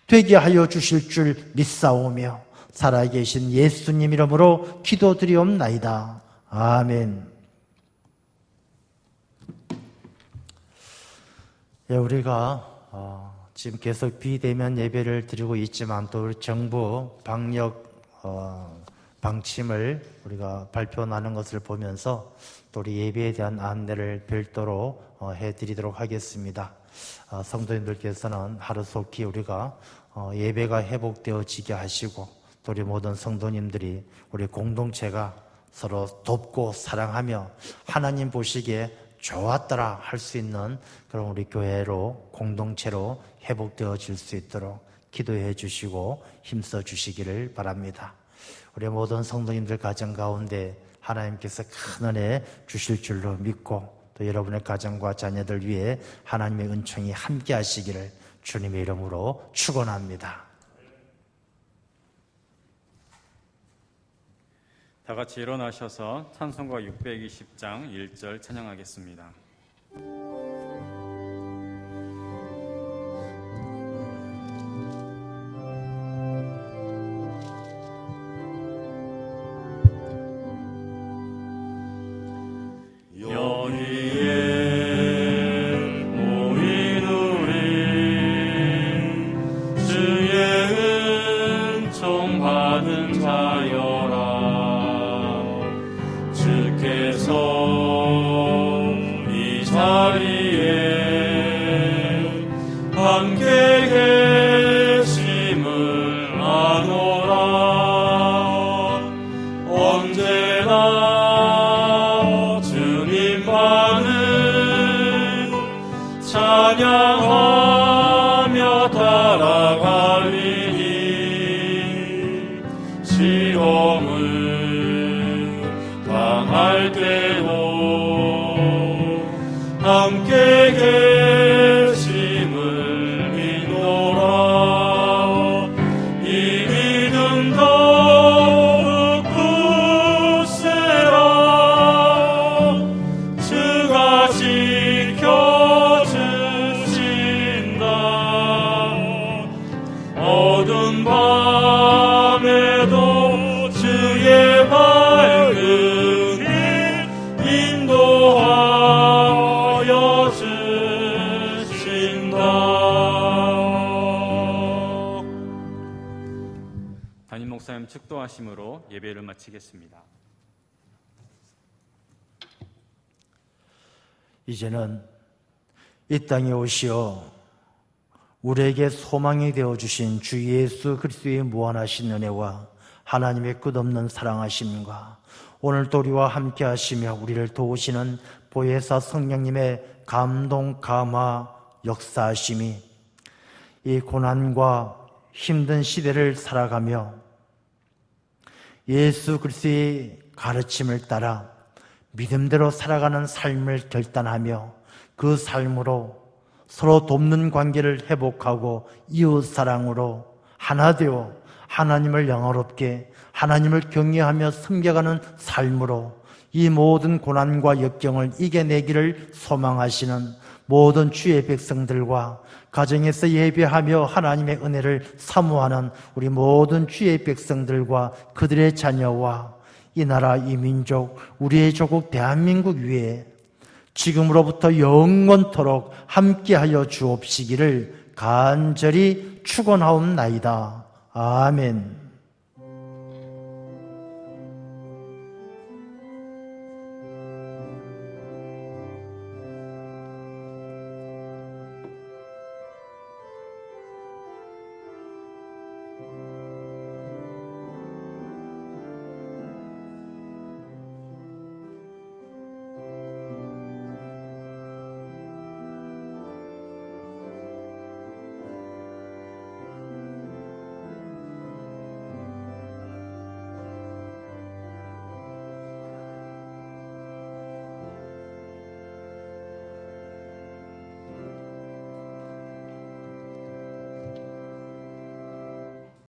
S5: 되게 하여 주실 줄 믿사오며 살아계신 예수님 이름으로 기도드리옵나이다. 아멘. 우리가 지금 계속 비대면 예배를 드리고 있지만 또 우리 정부 방역 방침을 우리가 발표하는 것을 보면서 또 우리 예배에 대한 안내를 별도로 해드리도록 하겠습니다. 성도님들께서는 하루속히 우리가 예배가 회복되어지게 하시고 또 우리 모든 성도님들이 우리 공동체가 서로 돕고 사랑하며 하나님 보시기에 좋았더라 할 수 있는 그런 우리 교회로 공동체로 회복되어질 수 있도록 기도해 주시고 힘써 주시기를 바랍니다. 우리 모든 성도님들 가정 가운데 하나님께서 큰 은혜 주실 줄로 믿고 또 여러분의 가정과 자녀들 위해 하나님의 은총이 함께 하시기를 주님의 이름으로 축원합니다.
S1: 다 같이 일어나셔서 찬송가 620장 1절 찬양하겠습니다.
S6: 찬양하며 따라가리
S1: 목사님 축도하심으로 예배를 마치겠습니다.
S5: 이제는 이 땅에 오시어 우리에게 소망이 되어주신 주 예수 그리스도의 무한하신 은혜와 하나님의 끝없는 사랑하심과 오늘도 우리와 함께 하시며 우리를 도우시는 보혜사 성령님의 감동, 감화, 역사하심이 이 고난과 힘든 시대를 살아가며 예수 그리스도의 가르침을 따라 믿음대로 살아가는 삶을 결단하며 그 삶으로 서로 돕는 관계를 회복하고 이웃사랑으로 하나 되어 하나님을 영화롭게 하나님을 경외하며 섬겨가는 삶으로 이 모든 고난과 역경을 이겨내기를 소망하시는 모든 주의 백성들과 가정에서 예배하며 하나님의 은혜를 사모하는 우리 모든 주의 백성들과 그들의 자녀와 이 나라, 이 민족, 우리의 조국 대한민국 위에 지금으로부터 영원토록 함께하여 주옵시기를 간절히 축원하옵나이다. 아멘.